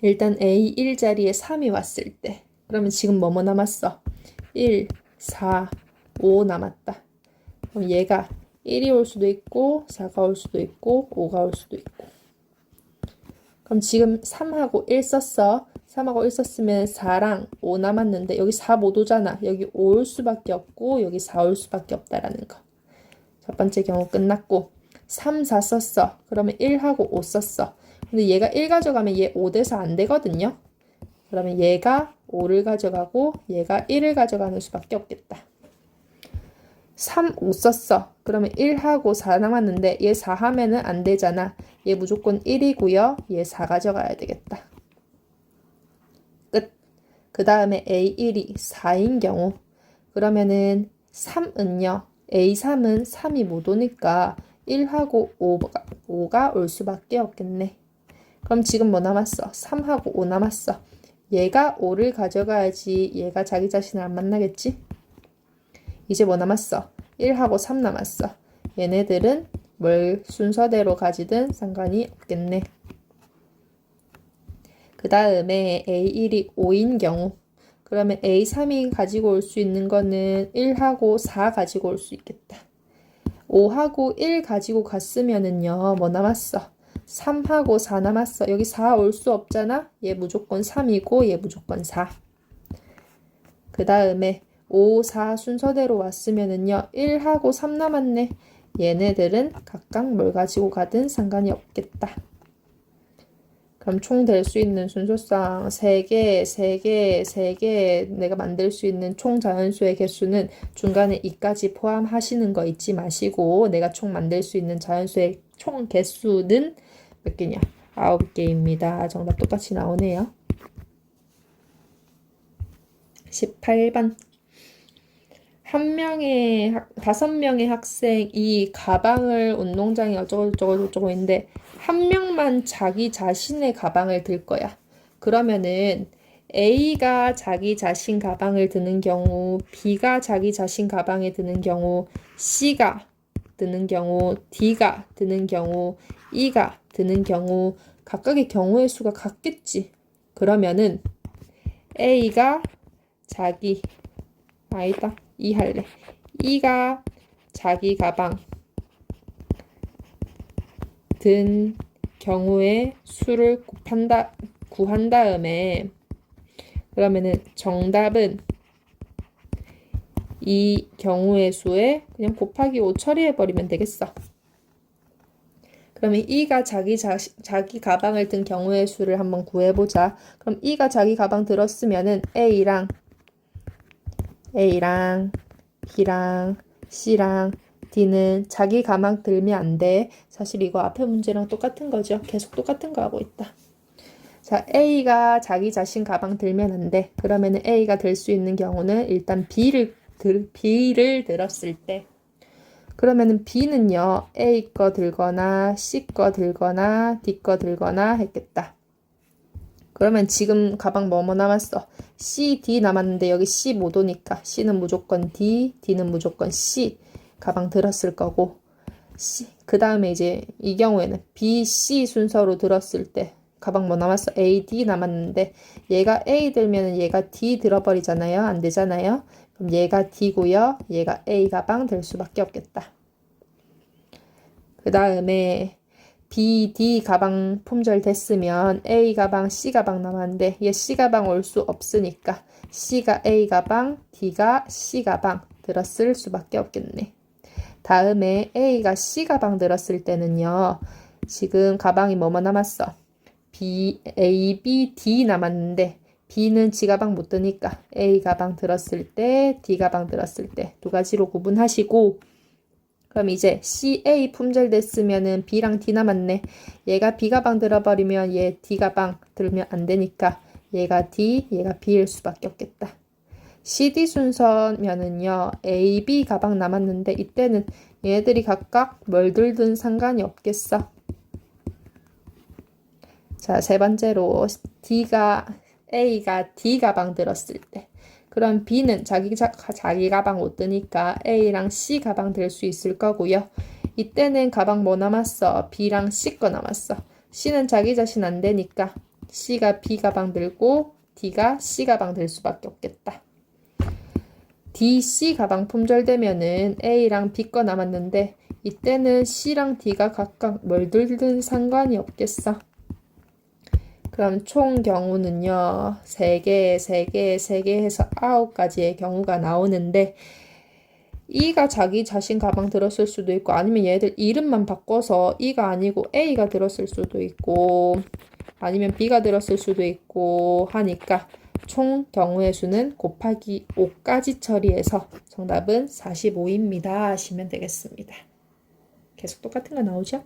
일단 A1 자리에 3이 왔을 때 그러면 지금 뭐뭐 남았어? 1, 4, 5 남았다. 그럼 얘가 1이 올 수도 있고 4가 올 수도 있고 5가 올 수도 있고. 그럼 지금 3하고 1 썼어. 3하고 1 썼으면 4랑 5 남았는데 여기 4 못 오잖아. 여기 5 올 수밖에 없고 여기 4 올 수밖에 없다라는 거. 첫 번째 경우 끝났고 3, 4 썼어. 그러면 1하고 5 썼어. 근데 얘가 1 가져가면 얘 5 돼서 안 되거든요. 그러면 얘가 5를 가져가고 얘가 1을 가져가는 수밖에 없겠다. 3, 5 썼어. 그러면 1하고 4 남았는데 얘 4 하면은 안 되잖아. 얘 무조건 1이고요. 얘 4 가져가야 되겠다. 끝. 그 다음에 A1이 4인 경우 그러면은 3은요. A3은 3이 못 오니까 1하고 5가 올 수밖에 없겠네. 그럼 지금 뭐 남았어? 3하고 5 남았어. 얘가 5를 가져가야지 얘가 자기 자신을 안 만나겠지? 이제 뭐 남았어? 1하고 3 남았어. 얘네들은 뭘 순서대로 가지든 상관이 없겠네. 그 다음에 A1이 5인 경우 그러면 A3이 가지고 올 수 있는 거는 1하고 4 가지고 올 수 있겠다. 5하고 1 가지고 갔으면은요 뭐 남았어? 3하고 4 남았어. 여기 4 올 수 없잖아. 얘 무조건 3이고 얘 무조건 4. 그 다음에 5, 4 순서대로 왔으면은요 1하고 3 남았네. 얘네들은 각각 뭘 가지고 가든 상관이 없겠다. 그럼 총 될 수 있는 순서상 3개, 3개, 3개 내가 만들 수 있는 총 자연수의 개수는 중간에 2까지 포함하시는 거 잊지 마시고 내가 총 만들 수 있는 자연수의 총 개수는 몇 개냐? 9개입니다. 정답 똑같이 나오네요. 18번. 다섯 명의 학생이 가방을 운동장에 어쩌고 있는데, 한 명만 자기 자신의 가방을 들 거야. 그러면은, A가 자기 자신 가방을 드는 경우, B가 자기 자신 가방에 드는 경우, C가 드는 경우, D가 드는 경우, E가 드는 경우, 각각의 경우의 수가 같겠지. 그러면은, A가 자기, 아니다. E 할래. E가 자기 가방 든 경우의 수를 구한 다음에 그러면은 정답은 이 경우의 수에 그냥 곱하기 5 처리해버리면 되겠어. 그러면 E가 자기 가방을 든 경우의 수를 한번 구해보자. 그럼 E가 자기 가방 들었으면은 A랑 B랑 C랑 D는 자기 가방 들면 안 돼. 사실 이거 앞에 문제랑 똑같은 거죠. 계속 똑같은 거 하고 있다. 자, A가 자기 자신 가방 들면 안 돼. 그러면은 A가 들 수 있는 경우는 일단 B를 들었을 때. 그러면은 B는요, A 거 들거나 C 거 들거나 D 거 들거나 했겠다. 그러면 지금 가방 뭐뭐 남았어? C, D 남았는데 여기 C 못 오니까 C는 무조건 D, D는 무조건 C 가방 들었을 거고 그 다음에 이제 이 경우에는 B, C 순서로 들었을 때 가방 뭐 남았어? A, D 남았는데 얘가 A 들면은 얘가 D 들어버리잖아요. 안 되잖아요. 그럼 얘가 D고요. 얘가 A 가방 들 수밖에 없겠다. 그 다음에 B, D 가방 품절 됐으면 A 가방, C 가방 남았는데 얘 C 가방 올 수 없으니까 C가 A 가방, D가 C 가방 들었을 수밖에 없겠네. 다음에 A가 C 가방 들었을 때는요. 지금 가방이 뭐뭐 남았어? A, B, D 남았는데 B는 G 가방 못 드니까 A 가방 들었을 때, D 가방 들었을 때 두 가지로 구분하시고 그럼 이제 C, A 품절됐으면은 B랑 D 남았네. 얘가 B 가방 들어버리면 얘 D 가방 들면 안 되니까 얘가 D, 얘가 B일 수밖에 없겠다. CD 순서면은요. A, B 가방 남았는데 이때는 얘네들이 각각 뭘 들든 상관이 없겠어. 자, 세 번째로 A가 D 가방 들었을 때 그럼 B는 자기 가방 못 드니까 A랑 C 가방 들 수 있을 거고요. 이때는 가방 뭐 남았어? B랑 C 거 남았어. C는 자기 자신 안 되니까 C가 B 가방 들고 D가 C 가방 들 수밖에 없겠다. D, C 가방 품절되면은 A랑 B 거 남았는데 이때는 C랑 D가 각각 뭘 들든 상관이 없겠어. 그럼 총 경우는요. 3개 해서 9가지의 경우가 나오는데 E가 자기 자신 가방 들었을 수도 있고 아니면 얘들 이름만 바꿔서 E가 아니고 A가 들었을 수도 있고 아니면 B가 들었을 수도 있고 하니까 총 경우의 수는 곱하기 5까지 처리해서 정답은 45입니다 하시면 되겠습니다. 계속 똑같은 거 나오죠?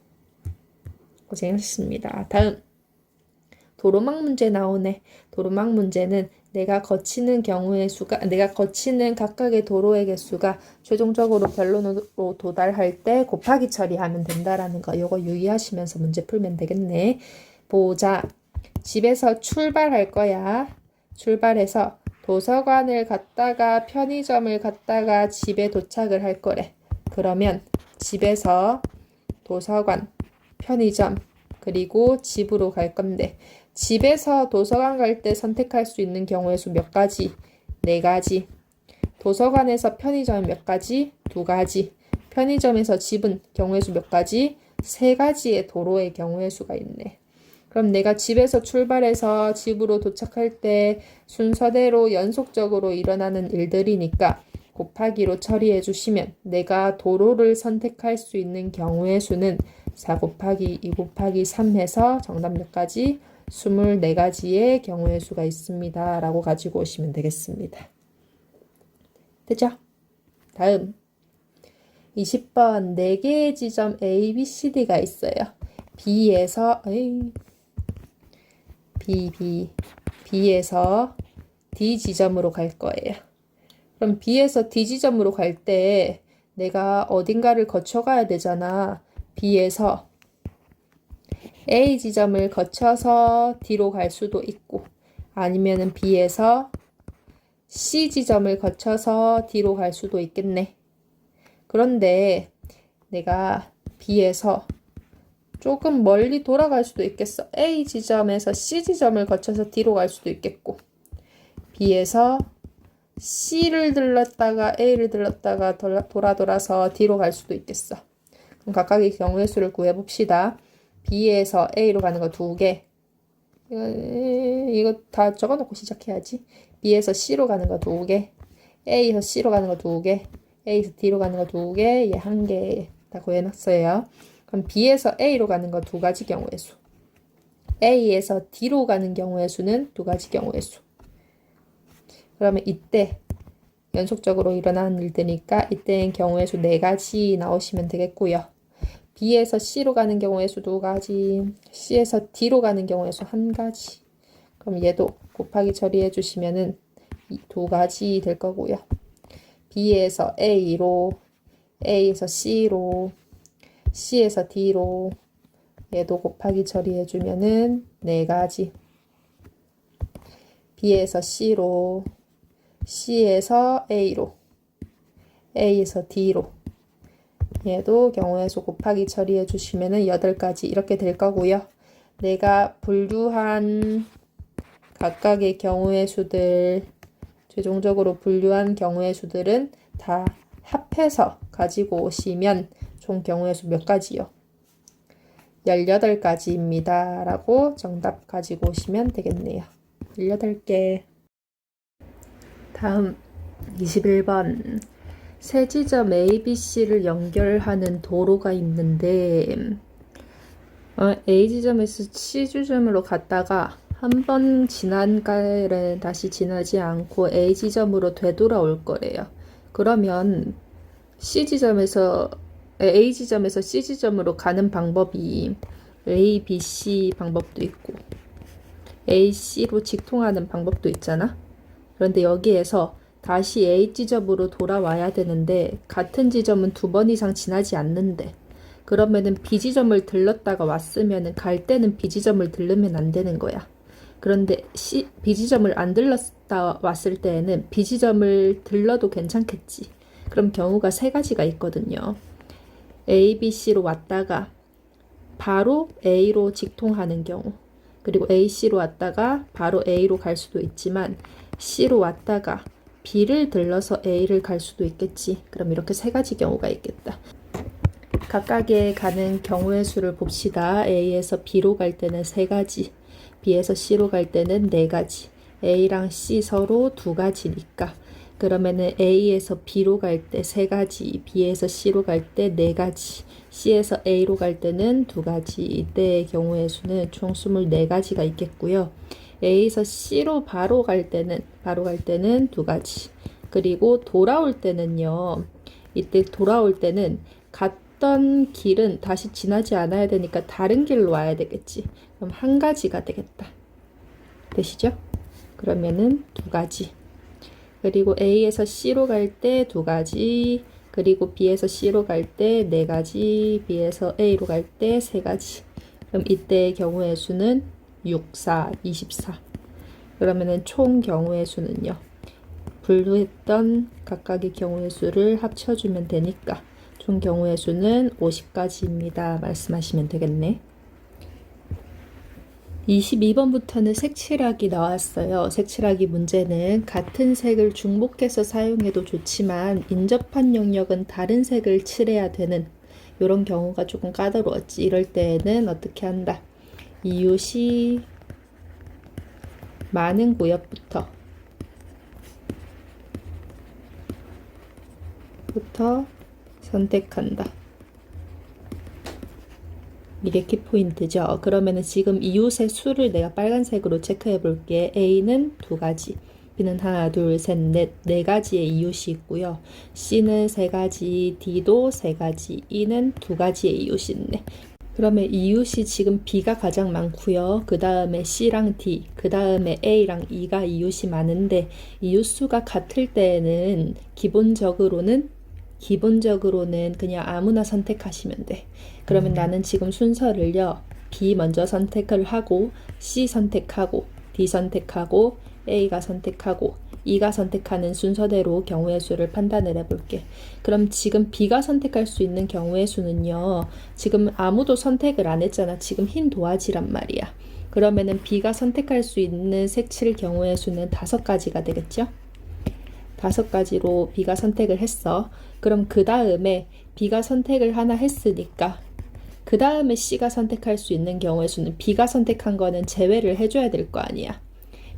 고생하셨습니다. 다음 도로막 문제 나오네. 도로막 문제는 내가 거치는 각각의 도로의 개수가 최종적으로 변론으로 도달할 때 곱하기 처리하면 된다라는 거. 요거 유의하시면서 문제 풀면 되겠네. 보자. 집에서 출발할 거야. 출발해서 도서관을 갔다가 편의점을 갔다가 집에 도착을 할 거래. 그러면 집에서 도서관, 편의점, 그리고 집으로 갈 건데 집에서 도서관 갈 때 선택할 수 있는 경우의 수 몇 가지? 4가지. 도서관에서 편의점 몇 가지? 2가지. 편의점에서 집은 경우의 수 몇 가지? 3가지의 도로의 경우의 수가 있네. 그럼 내가 집에서 출발해서 집으로 도착할 때 순서대로 연속적으로 일어나는 일들이니까 곱하기로 처리해 주시면 내가 도로를 선택할 수 있는 경우의 수는 4 곱하기 2 곱하기 3 해서 정답 몇 가지? 24가지의 경우의 수가 있습니다. 라고 가지고 오시면 되겠습니다. 됐죠? 다음 20번 4개의 지점 A, B, C, D가 있어요. B에서 B에서 D 지점으로 갈 거예요. 그럼 B에서 D 지점으로 갈 때 내가 어딘가를 거쳐가야 되잖아. B에서 A 지점을 거쳐서 D로 갈 수도 있고 아니면은 B에서 C 지점을 거쳐서 D로 갈 수도 있겠네. 그런데 내가 B에서 조금 멀리 돌아갈 수도 있겠어. A 지점에서 C 지점을 거쳐서 D로 갈 수도 있겠고 B에서 C를 들렀다가 A를 들렀다가 돌아서 D로 갈 수도 있겠어. 그럼 각각의 경우의 수를 구해봅시다. B에서 A로 가는 거 2개. 이거 다 적어놓고 시작해야지. B에서 C로 가는 거 2개. A에서 C로 가는 거 2개. A에서 D로 가는 거 2개. 얘 1개. 다 구해놨어요. 그럼 B에서 A로 가는 거 2가지 경우의 수. A에서 D로 가는 경우의 수는 2가지 경우의 수. 그러면 이때 연속적으로 일어나는 일들이니까 이때는 경우의 수 4가지 나오시면 되겠고요. B에서 C로 가는 경우의 수 2가지, C에서 D로 가는 경우의 수 1가지. 그럼 얘도 곱하기 처리해 주시면은 2가지 될 거고요. B에서 A로, A에서 C로, C에서 D로 얘도 곱하기 처리해 주면은 4가지. B에서 C로, C에서 A로, A에서 D로 얘도 경우의 수 곱하기 처리해 주시면은 8가지 이렇게 될 거고요. 내가 분류한 각각의 경우의 수들, 최종적으로 분류한 경우의 수들은 다 합해서 가지고 오시면 총 경우의 수 몇 가지요? 18가지입니다. 라고 정답 가지고 오시면 되겠네요. 18개. 다음 21번. 세 지점 A, B, C를 연결하는 도로가 있는데 A 지점에서 C 지점으로 갔다가 한 번 지난 가에는 다시 지나지 않고 A 지점으로 되돌아올 거래요. 그러면 A 지점에서 C 지점으로 가는 방법이 A, B, C 방법도 있고 A, C로 직통하는 방법도 있잖아. 그런데 여기에서 다시 A 지점으로 돌아와야 되는데 같은 지점은 2번 이상 지나지 않는데 그러면은 B 지점을 들렀다가 왔으면은 갈 때는 B 지점을 들르면 안 되는 거야. 그런데 B 지점을 안 들렀다 왔을 때에는 B 지점을 들러도 괜찮겠지. 그럼 경우가 3가지가 있거든요. A, B, C로 왔다가 바로 A로 직통하는 경우, 그리고 A, C로 왔다가 바로 A로 갈 수도 있지만 C로 왔다가 B를 들러서 A를 갈 수도 있겠지. 그럼 이렇게 3가지 경우가 있겠다. 각각의 가는 경우의 수를 봅시다. A에서 B로 갈 때는 3가지, B에서 C로 갈 때는 4가지, A랑 C 서로 2가지니까 그러면은 A에서 B로 갈 때 3가지, B에서 C로 갈 때 4가지, C에서 A로 갈 때는 2가지. 이때의 경우의 수는 총 24가지가 있겠고요. A에서 C로 바로 갈 때는 2가지. 그리고 돌아올 때는요. 이때 돌아올 때는 갔던 길은 다시 지나지 않아야 되니까 다른 길로 와야 되겠지. 그럼 1가지가 되겠다. 되시죠? 그러면은 2가지. 그리고 A에서 C로 갈 때 2가지. 그리고 B에서 C로 갈 때 4가지. B에서 A로 갈 때 3가지. 그럼 이때의 경우의 수는 6, 4, 24. 그러면은 총 경우의 수는요. 분류했던 각각의 경우의 수를 합쳐주면 되니까 총 경우의 수는 50가지입니다. 말씀하시면 되겠네. 22번부터는 색칠하기 나왔어요. 색칠하기 문제는 같은 색을 중복해서 사용해도 좋지만 인접한 영역은 다른 색을 칠해야 되는 이런 경우가 조금 까다로웠지. 이럴 때는 어떻게 한다? 이웃이 많은 구역부터 선택한다. 이게 키포인트죠. 그러면은 지금 이웃의 수를 내가 빨간색으로 체크해 볼게. A는 2가지, B는 하나, 둘, 셋, 넷, 4가지의 이웃이 있고요. C는 3가지, D도 3가지, E는 2가지의 이웃이 있네. 그러면 이웃이 지금 B가 가장 많고요. 그 다음에 C랑 D, 그 다음에 A랑 E가 이웃이 많은데 이웃수가 같을 때에는 기본적으로는 그냥 아무나 선택하시면 돼. 그러면 나는 지금 순서를요. B 먼저 선택을 하고 C 선택하고 D 선택하고 A가 선택하고 E가 선택하는 순서대로 경우의 수를 판단을 해볼게. 그럼 지금 B가 선택할 수 있는 경우의 수는요. 지금 아무도 선택을 안 했잖아. 지금 흰 도화지란 말이야. 그러면은 B가 선택할 수 있는 색칠 경우의 수는 5가지가 되겠죠? 5가지로 B가 선택을 했어. 그럼 그 다음에 B가 선택을 하나 했으니까 그 다음에 C가 선택할 수 있는 경우의 수는 B가 선택한 거는 제외를 해줘야 될 거 아니야.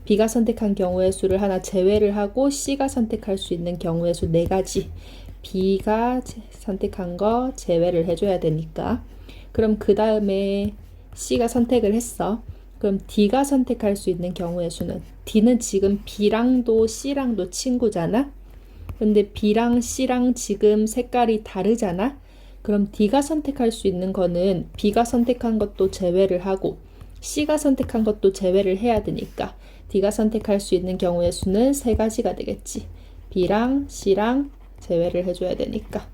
B가 선택한 경우의 수를 하나 제외를 하고 C가 선택할 수 있는 경우의 수 4가지. B가 선택한 거 제외를 해줘야 되니까. 그럼 그 다음에 C가 선택을 했어. 그럼 D가 선택할 수 있는 경우의 수는 D는 지금 B랑도 C랑도 친구잖아. 근데 B랑 C랑 지금 색깔이 다르잖아. 그럼 D가 선택할 수 있는 거는 B가 선택한 것도 제외를 하고 C가 선택한 것도 제외를 해야 되니까 D가 선택할 수 있는 경우의 수는 3가지가 되겠지. B랑 C랑 제외를 해줘야 되니까.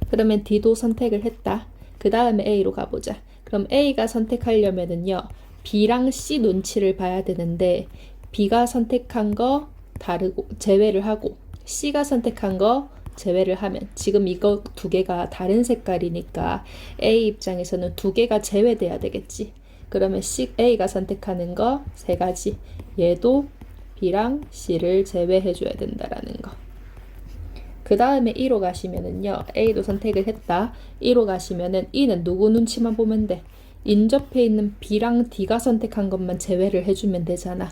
그러면 D도 선택을 했다. 그 다음에 A로 가보자. 그럼 A가 선택하려면은요. B랑 C 눈치를 봐야 되는데 B가 선택한 거 다르고 제외를 하고 C가 선택한 거 제외를 하면 지금 이거 2개가 다른 색깔이니까 A 입장에서는 2개가 제외돼야 되겠지. 그러면 A가 선택하는 거 3가지. 얘도 B랑 C를 제외해줘야 된다라는 거. 그 다음에 E로 가시면은요. A도 선택을 했다. E로 가시면은 E는 누구 눈치만 보면 돼? 인접해 있는 B랑 D가 선택한 것만 제외를 해주면 되잖아.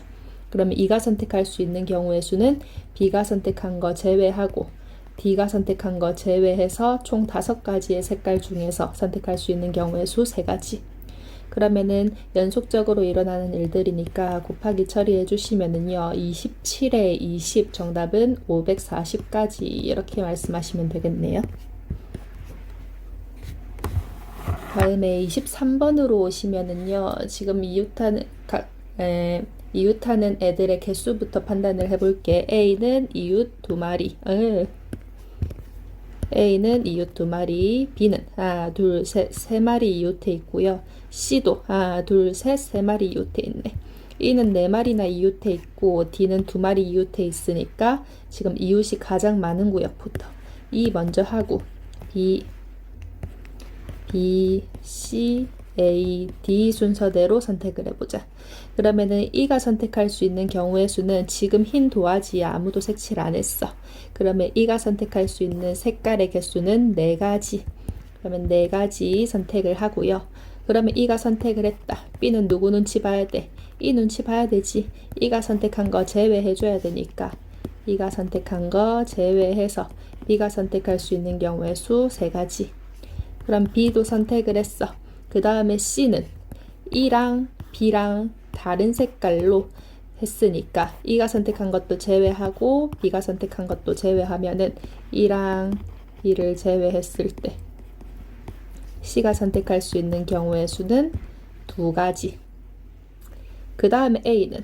그러면 E가 선택할 수 있는 경우의 수는 B가 선택한 거 제외하고 D가 선택한 거 제외해서 총 5가지의 색깔 중에서 선택할 수 있는 경우의 수 3가지. 그러면은 연속적으로 일어나는 일들이니까 곱하기 처리해 주시면은요. 27에 20 정답은 540까지 이렇게 말씀하시면 되겠네요. 다음에 23번으로 오시면은요. 지금 이웃하는 애들의 개수부터 판단을 해볼게. A는 이웃 2마리. A는 이웃 2마리, B는 하나, 둘, 셋, 3마리 이웃해 있고요. C도 하나, 둘, 셋, 3마리 이웃해 있네. E는 4마리나 이웃해 있고 D는 2마리 이웃해 있으니까 지금 이웃이 가장 많은 구역부터 E 먼저 하고 B, C, A, D 순서대로 선택을 해보자. 그러면은 E가 선택할 수 있는 경우의 수는 지금 흰 도화지에 아무도 색칠 안 했어. 그러면 E가 선택할 수 있는 색깔의 개수는 4가지. 그러면 4가지 선택을 하고요. 그러면 E가 선택을 했다. B는 누구 눈치 봐야 돼? E 눈치 봐야 되지. E가 선택한 거 제외해줘야 되니까 E가 선택한 거 제외해서 B가 선택할 수 있는 경우의 수 3가지. 그럼 B도 선택을 했어. 그 다음에 C는 E랑 B랑 다른 색깔로 했으니까 E가 선택한 것도 제외하고 B가 선택한 것도 제외하면은 E랑 B를 제외했을 때 C가 선택할 수 있는 경우의 수는 2가지. 그 다음에 A는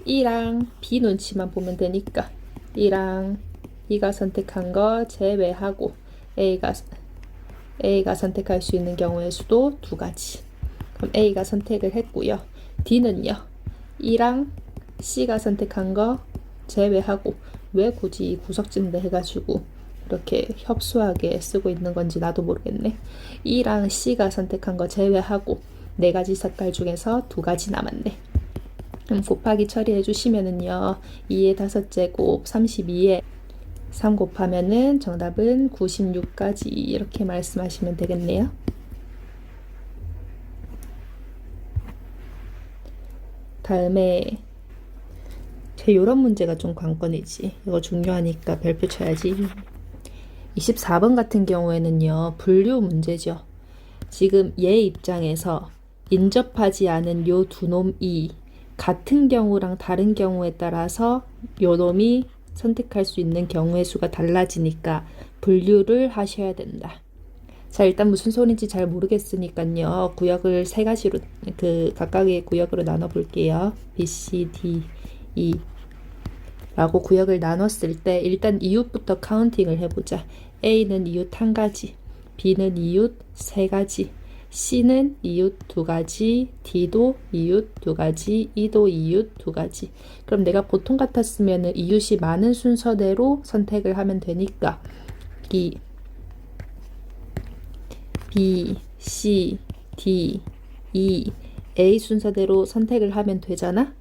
E랑 B 눈치만 보면 되니까 E랑 B가 선택한 거 제외하고 A가 선택할 수 있는 경우의 수도 2가지. 그럼 A가 선택을 했고요. D는요. E랑 C가 선택한 거 제외하고 왜 굳이 구석진데 해가지고 이렇게 협소하게 쓰고 있는 건지 나도 모르겠네. E랑 C가 선택한 거 제외하고 4가지 색깔 중에서 2가지 남았네. 그럼 곱하기 처리해 주시면은요. 2의 5제곱 32에 3 곱하면은 정답은 96까지 이렇게 말씀하시면 되겠네요. 다음에 요런 문제가 좀 관건이지. 이거 중요하니까 별표 쳐야지. 24번 같은 경우에는요. 분류 문제죠. 지금 얘 입장에서 인접하지 않은 요 두 놈이 같은 경우랑 다른 경우에 따라서 요 놈이 선택할 수 있는 경우의 수가 달라지니까 분류를 하셔야 된다. 자, 일단 무슨 소리인지 잘 모르겠으니까요. 구역을 세 가지로, 각각의 구역으로 나눠 볼게요. B, C, D, E. 라고 구역을 나눴을 때, 일단 이웃부터 카운팅을 해보자. A는 이웃 한 가지, B는 이웃 세 가지, C는 이웃 두 가지, D도 이웃 두 가지, E도 이웃 두 가지. 그럼 내가 보통 같았으면 이웃이 많은 순서대로 선택을 하면 되니까, B, C, D, E, A 순서대로 선택을 하면 되잖아?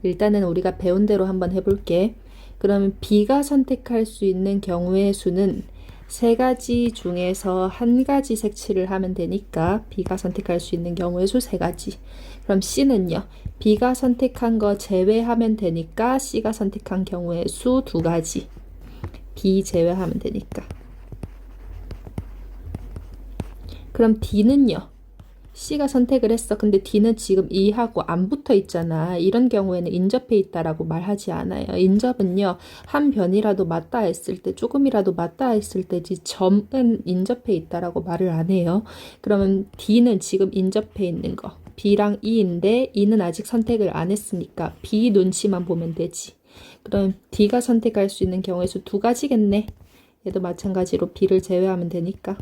일단은 우리가 배운 대로 한번 해볼게. 그러면 B가 선택할 수 있는 경우의 수는 세 가지 중에서 한 가지 색칠을 하면 되니까 B가 선택할 수 있는 경우의 수 세 가지. 그럼 C는요. B가 선택한 거 제외하면 되니까 C가 선택한 경우의 수 두 가지. B 제외하면 되니까. 그럼 D는요. C가 선택을 했어. 근데 D는 지금 E하고 안 붙어 있잖아. 이런 경우에는 인접해 있다라고 말하지 않아요. 인접은요. 한 변이라도 맞다 했을 때, 조금이라도 맞다 했을 때지 점은 인접해 있다라고 말을 안 해요. 그러면 D는 지금 인접해 있는 거. B랑 E인데 E는 아직 선택을 안 했으니까 B 눈치만 보면 되지. 그럼 D가 선택할 수 있는 경우의 수 두 가지겠네. 얘도 마찬가지로 B를 제외하면 되니까.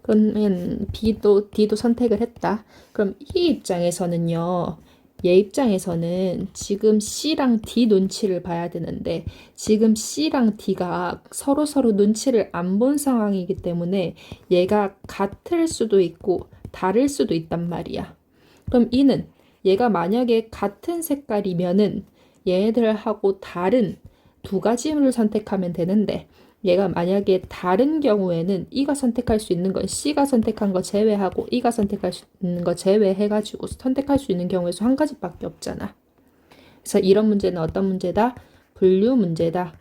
그러면 B도 D도 선택을 했다. 그럼 이 입장에서는요. 얘 입장에서는 지금 C랑 D 눈치를 봐야 되는데 지금 C랑 D가 서로 눈치를 안 본 상황이기 때문에 얘가 같을 수도 있고 다를 수도 있단 말이야. 그럼 E는 얘가 만약에 같은 색깔이면은 얘네들하고 다른 두 가지를 선택하면 되는데 얘가 만약에 다른 경우에는 E가 선택할 수 있는 건 C가 선택한 거 제외하고 E가 선택할 수 있는 거 제외해가지고 선택할 수 있는 경우의 수 한 가지밖에 없잖아. 그래서 이런 문제는 어떤 문제다? 분류 문제다.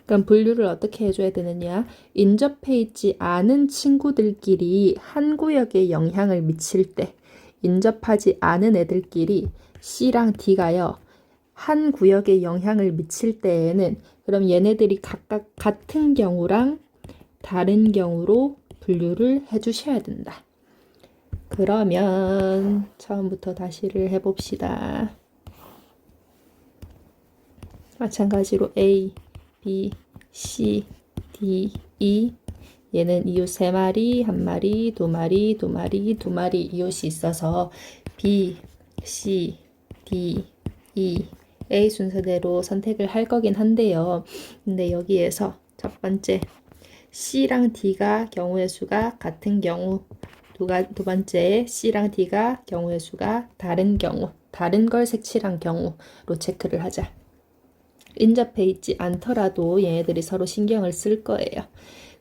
그럼 분류를 어떻게 해줘야 되느냐? 인접해 있지 않은 친구들끼리 한 구역에 영향을 미칠 때 인접하지 않은 애들끼리 C랑 D가요. 한 구역에 영향을 미칠 때에는 그럼 얘네들이 각각 같은 경우랑 다른 경우로 분류를 해주셔야 된다. 그러면 처음부터 다시를 해봅시다. 마찬가지로 A, B, C, D, E 얘는 이웃 3마리, 1마리, 2마리, 2마리, 2마리 이웃이 있어서 B, C, D, E, A 순서대로 선택을 할 거긴 한데요. 근데 여기에서 첫 번째 C랑 D가 경우의 수가 같은 경우, 두 번째 C랑 D가 경우의 수가 다른 경우, 다른 걸 색칠한 경우로 체크를 하자. 인접해 있지 않더라도 얘네들이 서로 신경을 쓸 거예요.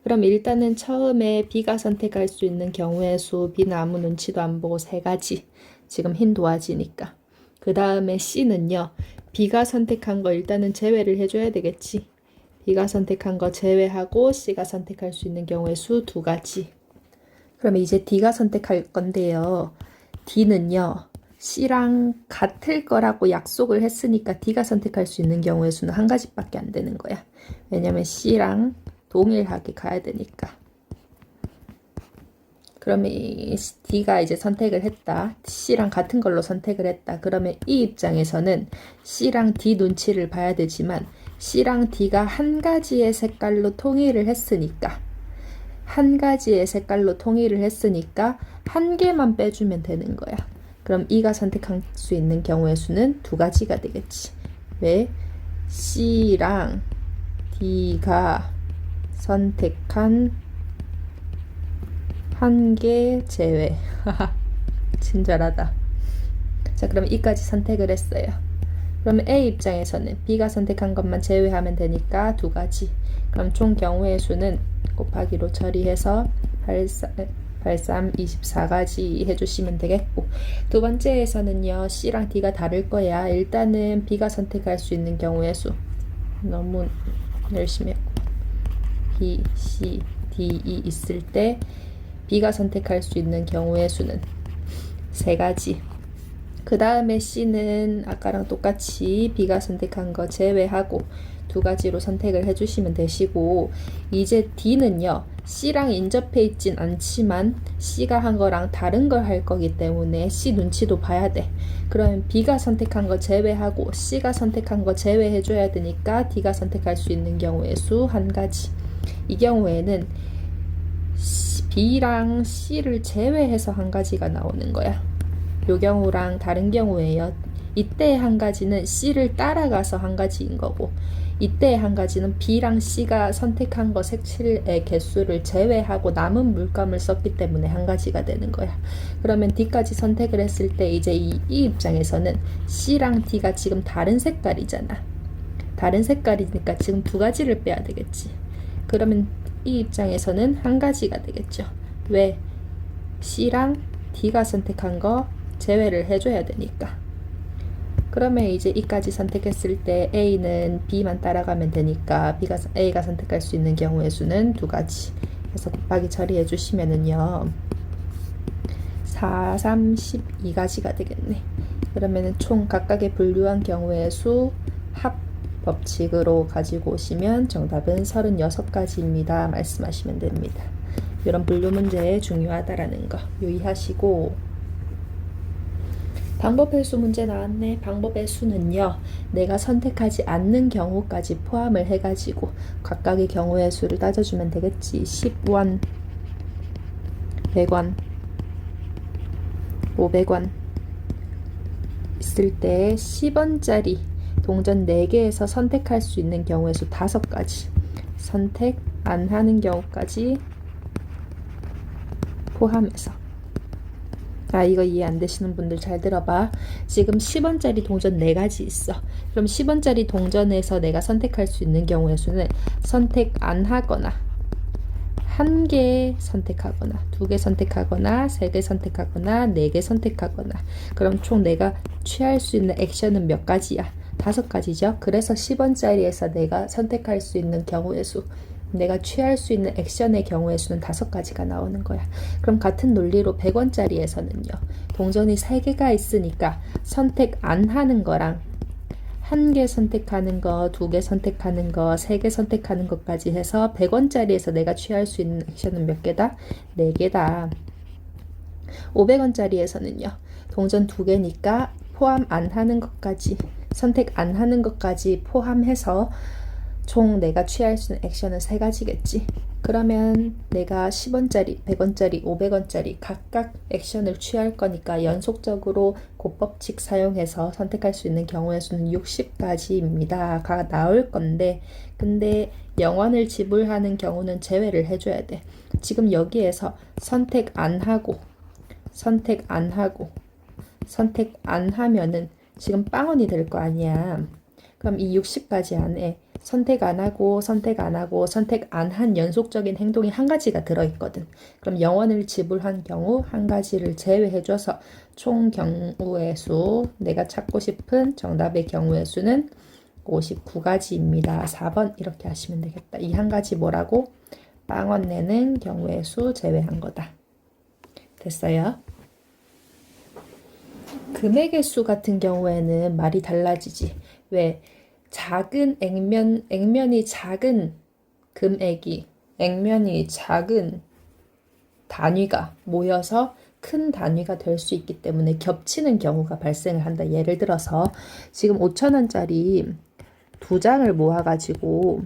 그럼 일단은 처음에 B가 선택할 수 있는 경우의 수, B는 아무 눈치도 안 보고 세 가지. 지금 흰 도화지니까. 그 다음에 C는요. B가 선택한 거 일단은 제외를 해줘야 되겠지. B가 선택한 거 제외하고 C가 선택할 수 있는 경우의 수 두 가지. 그러면 이제 D가 선택할 건데요. D는요. C랑 같을 거라고 약속을 했으니까 D가 선택할 수 있는 경우의 수는 한 가지밖에 안 되는 거야. 왜냐면 C랑 동일하게 가야 되니까. 그러면 D가 이제 선택을 했다. C랑 같은 걸로 선택을 했다. 그러면 이 입장에서는 C랑 D 눈치를 봐야 되지만 C랑 D가 한 가지의 색깔로 통일을 했으니까 한 개만 빼주면 되는 거야. 그럼 E가 선택할 수 있는 경우의 수는 두 가지가 되겠지. 왜? C랑 D가 선택한 한 개 제외. 친절하다. 자, 그럼 E까지 선택을 했어요. 그러면 A 입장에서는 B가 선택한 것만 제외하면 되니까 두 가지. 그럼 총 경우의 수는 곱하기로 처리해서 83, 24가지 해주시면 되겠고, 두 번째에서는요, C랑 D가 다를 거야. 일단은 B가 선택할 수 있는 경우의 수. 너무 열심히 했고. B, C, D, E 있을 때 B가 선택할 수 있는 경우의 수는 세 가지. 그 다음에 C는 아까랑 똑같이 B가 선택한 거 제외하고 두 가지로 선택을 해주시면 되시고, 이제 D는요, C랑 인접해 있진 않지만 C가 한 거랑 다른 걸 할 거기 때문에 C 눈치도 봐야 돼. 그러면 B가 선택한 거 제외하고 C가 선택한 거 제외해 줘야 되니까 D가 선택할 수 있는 경우의 수 한 가지. 이 경우에는 B랑 C를 제외해서 한 가지가 나오는 거야. 요 경우랑 다른 경우에요. 이때 한 가지는 C를 따라가서 한 가지인 거고, 이때 한 가지는 B랑 C가 선택한 거 색칠의 개수를 제외하고 남은 물감을 썼기 때문에 한 가지가 되는 거야. 그러면 D까지 선택을 했을 때 이제 이 입장에서는 C랑 D가 지금 다른 색깔이잖아. 다른 색깔이니까 지금 두 가지를 빼야 되겠지. 그러면 이 입장에서는 한 가지가 되겠죠. 왜? C랑 D가 선택한 거 제외를 해줘야 되니까. 그러면 이제 이까지 선택했을 때 A는 B만 따라가면 되니까 A가 선택할 수 있는 경우의 수는 두 가지. 그래서 곱하기 처리해 주시면은요, 4, 3, 12가지가 되겠네. 그러면은 총 각각의 분류한 경우의 수 합 법칙으로 가지고 오시면 정답은 36가지입니다. 말씀하시면 됩니다. 이런 분류 문제 중요하다라는 거 유의하시고, 방법의 수 문제 나왔네. 방법의 수는요, 내가 선택하지 않는 경우까지 포함을 해가지고 각각의 경우의 수를 따져주면 되겠지. 10원, 100원, 500원 있을 때 10원짜리 동전 4개에서 선택할 수 있는 경우의 수 5가지, 선택 안 하는 경우까지 포함해서. 이거 이해 안 되시는 분들 잘 들어봐. 지금 10원짜리 동전 4가지 있어. 그럼 10원짜리 동전에서 내가 선택할 수 있는 경우의 수는 선택 안 하거나, 1개 선택하거나, 2개 선택하거나, 3개 선택하거나, 4개 선택하거나. 그럼 총 내가 취할 수 있는 액션은 몇 가지야? 5가지죠. 그래서 10원짜리에서 내가 선택할 수 있는 경우의 수, 내가 취할 수 있는 액션의 경우의 수는 5가지가 나오는 거야. 그럼 같은 논리로 100원짜리에서는요, 동전이 3개가 있으니까 선택 안 하는 거랑 1개 선택하는 거, 2개 선택하는 거, 3개 선택하는 것까지 해서 100원짜리에서 내가 취할 수 있는 액션은 몇 개다? 4개다. 500원짜리에서는요, 동전 2개니까 포함 안 하는 것까지, 선택 안 하는 것까지 포함해서 총 내가 취할 수 있는 액션은 3가지겠지. 그러면 내가 10원짜리, 100원짜리, 500원짜리 각각 액션을 취할 거니까 연속적으로 곱법칙 사용해서 선택할 수 있는 경우의 수는 60가지입니다. 가 나올 건데, 근데 0원을 지불하는 경우는 제외를 해줘야 돼. 지금 여기에서 선택 안 하고, 선택 안 하고, 선택 안 하면은 지금 빵원이 될 거 아니야. 그럼 이 60가지 안에 선택 안 하고, 선택 안 하고, 선택 안 한 연속적인 행동이 한 가지가 들어있거든. 그럼 0원을 지불한 경우 한 가지를 제외해줘서 총 경우의 수, 내가 찾고 싶은 정답의 경우의 수는 59가지입니다. 4번 이렇게 하시면 되겠다. 이 한 가지 뭐라고? 빵원 내는 경우의 수 제외한 거다. 됐어요? 금액의 수 같은 경우에는 말이 달라지지. 왜? 작은 액면이 작은 금액이, 액면이 작은 단위가 모여서 큰 단위가 될 수 있기 때문에 겹치는 경우가 발생을 한다. 예를 들어서 지금 5,000원짜리 2장을 모아가지고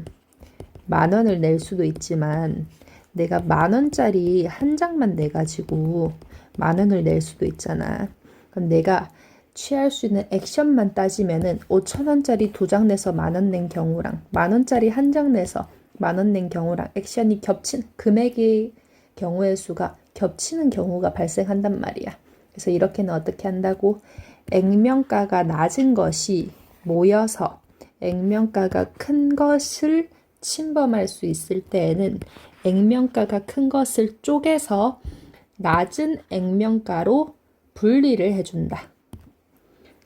10,000원을 낼 수도 있지만, 내가 10,000원짜리 한 장만 내가지고 10,000원을 낼 수도 있잖아. 그럼 내가 취할 수 있는 액션만 따지면은 5,000원짜리 2장 내서 10,000원 낸 경우랑 10,000원짜리 한 장 내서 10,000원 낸 경우랑 액션이 겹친 금액의 경우의 수가 겹치는 경우가 발생한단 말이야. 그래서 이렇게는 어떻게 한다고? 액면가가 낮은 것이 모여서 액면가가 큰 것을 침범할 수 있을 때에는 액면가가 큰 것을 쪼개서 낮은 액면가로 분리를 해준다.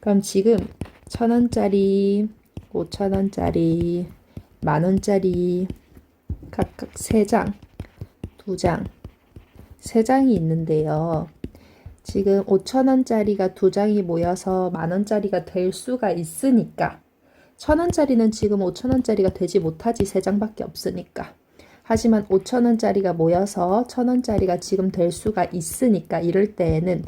그럼 지금 1,000원짜리, 5,000원짜리, 10,000원짜리 각각 3장, 2장, 3장이 있는데요. 지금 5,000원짜리가 2장이 모여서 10,000원짜리가 될 수가 있으니까 1,000원짜리는 지금 5,000원짜리가 되지 못하지. 3장밖에 없으니까. 하지만 5,000원짜리가 모여서 1,000원짜리가 지금 될 수가 있으니까 이럴 때에는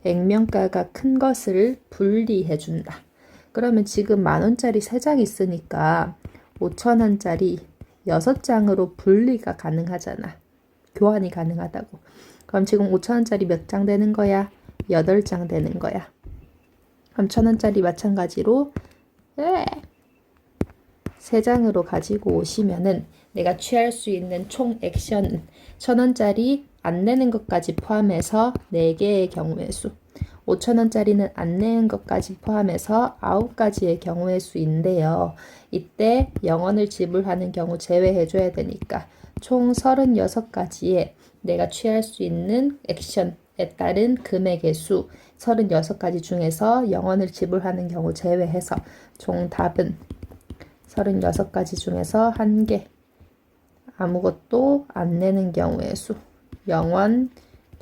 액면가가 큰 것을 분리해 준다. 그러면 지금 10,000원짜리 3장 있으니까 5,000원짜리 6장으로 분리가 가능하잖아. 교환이 가능하다고. 그럼 지금 5,000원짜리 몇 장 되는 거야? 8장 되는 거야. 그럼 1,000원짜리 마찬가지로 3장으로 가지고 오시면은 내가 취할 수 있는 총 액션 1,000원짜리 안 내는 것까지 포함해서 4개의 경우의 수, 5,000원짜리는 안 내는 것까지 포함해서 9가지의 경우의 수인데요. 이때 0원을 지불하는 경우 제외해줘야 되니까 총 36가지의 내가 취할 수 있는 액션에 따른 금액의 수 36가지 중에서 0원을 지불하는 경우 제외해서 총 답은 36가지 중에서 1개 아무것도 안 내는 경우의 수 0원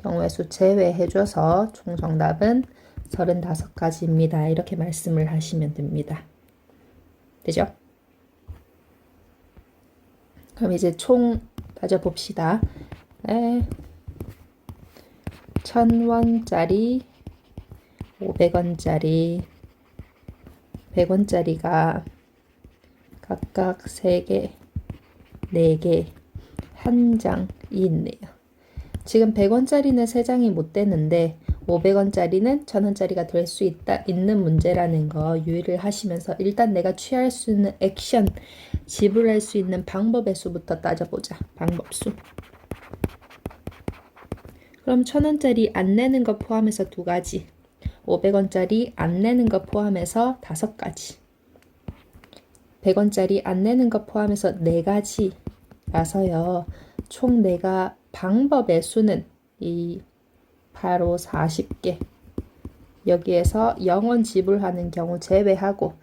경우의 수 제외해줘서 총 정답은 35가지입니다. 이렇게 말씀을 하시면 됩니다. 되죠? 그럼 이제 총 따져봅시다. 1,000원짜리, 500원짜리, 100원짜리가 각각 3개, 4개, 1장이 있네요. 지금 100원짜리는 3장이 못 되는데 500원짜리는 1,000원짜리가 될 수 있는 문제라는 거 유의를 하시면서 일단 내가 취할 수 있는 액션, 지불할 수 있는 방법의 수부터 따져보자. 방법수. 그럼 1,000원짜리 안 내는 거 포함해서 2가지, 500원짜리 안 내는 거 포함해서 5가지, 100원짜리 안 내는 거 포함해서 4가지라서요. 총 내가 방법의 수는 바로 40개. 여기에서 0원 지불하는 경우 제외하고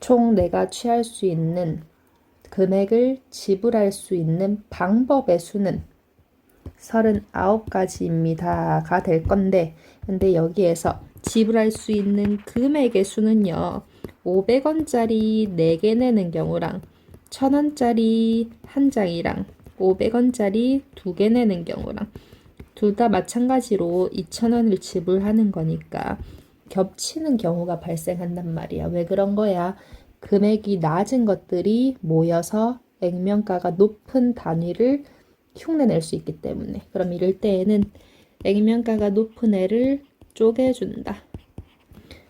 총 내가 취할 수 있는 금액을 지불할 수 있는 방법의 수는 39가지입니다가 될 건데, 근데 여기에서 지불할 수 있는 금액의 수는요, 500원짜리 4개 내는 경우랑 1,000원짜리 1장이랑 500원짜리 2개 내는 경우랑 둘 다 마찬가지로 2,000원을 지불하는 거니까 겹치는 경우가 발생한단 말이야. 왜 그런 거야? 금액이 낮은 것들이 모여서 액면가가 높은 단위를 흉내낼 수 있기 때문에. 그럼 이럴 때에는 액면가가 높은 애를 쪼개준다.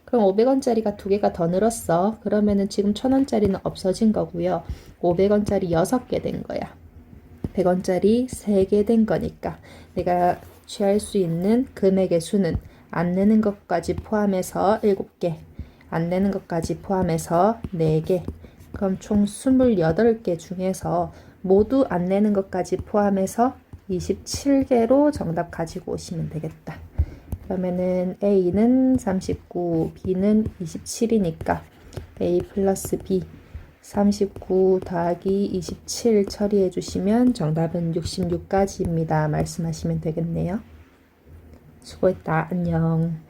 그럼 500원짜리가 2개가 더 늘었어. 그러면은 지금 1,000원짜리는 없어진 거고요. 500원짜리 6개 된 거야. 100원짜리 3개 된 거니까 내가 취할 수 있는 금액의 수는 안 내는 것까지 포함해서 7개, 안 내는 것까지 포함해서 4개. 그럼 총 28개 중에서 모두 안 내는 것까지 포함해서 27개로 정답 가지고 오시면 되겠다. 그러면은 A는 39, B는 27이니까 A 플러스 B 39 더하기 27 처리해 주시면 정답은 66가지입니다. 말씀하시면 되겠네요. 수고했다. 안녕.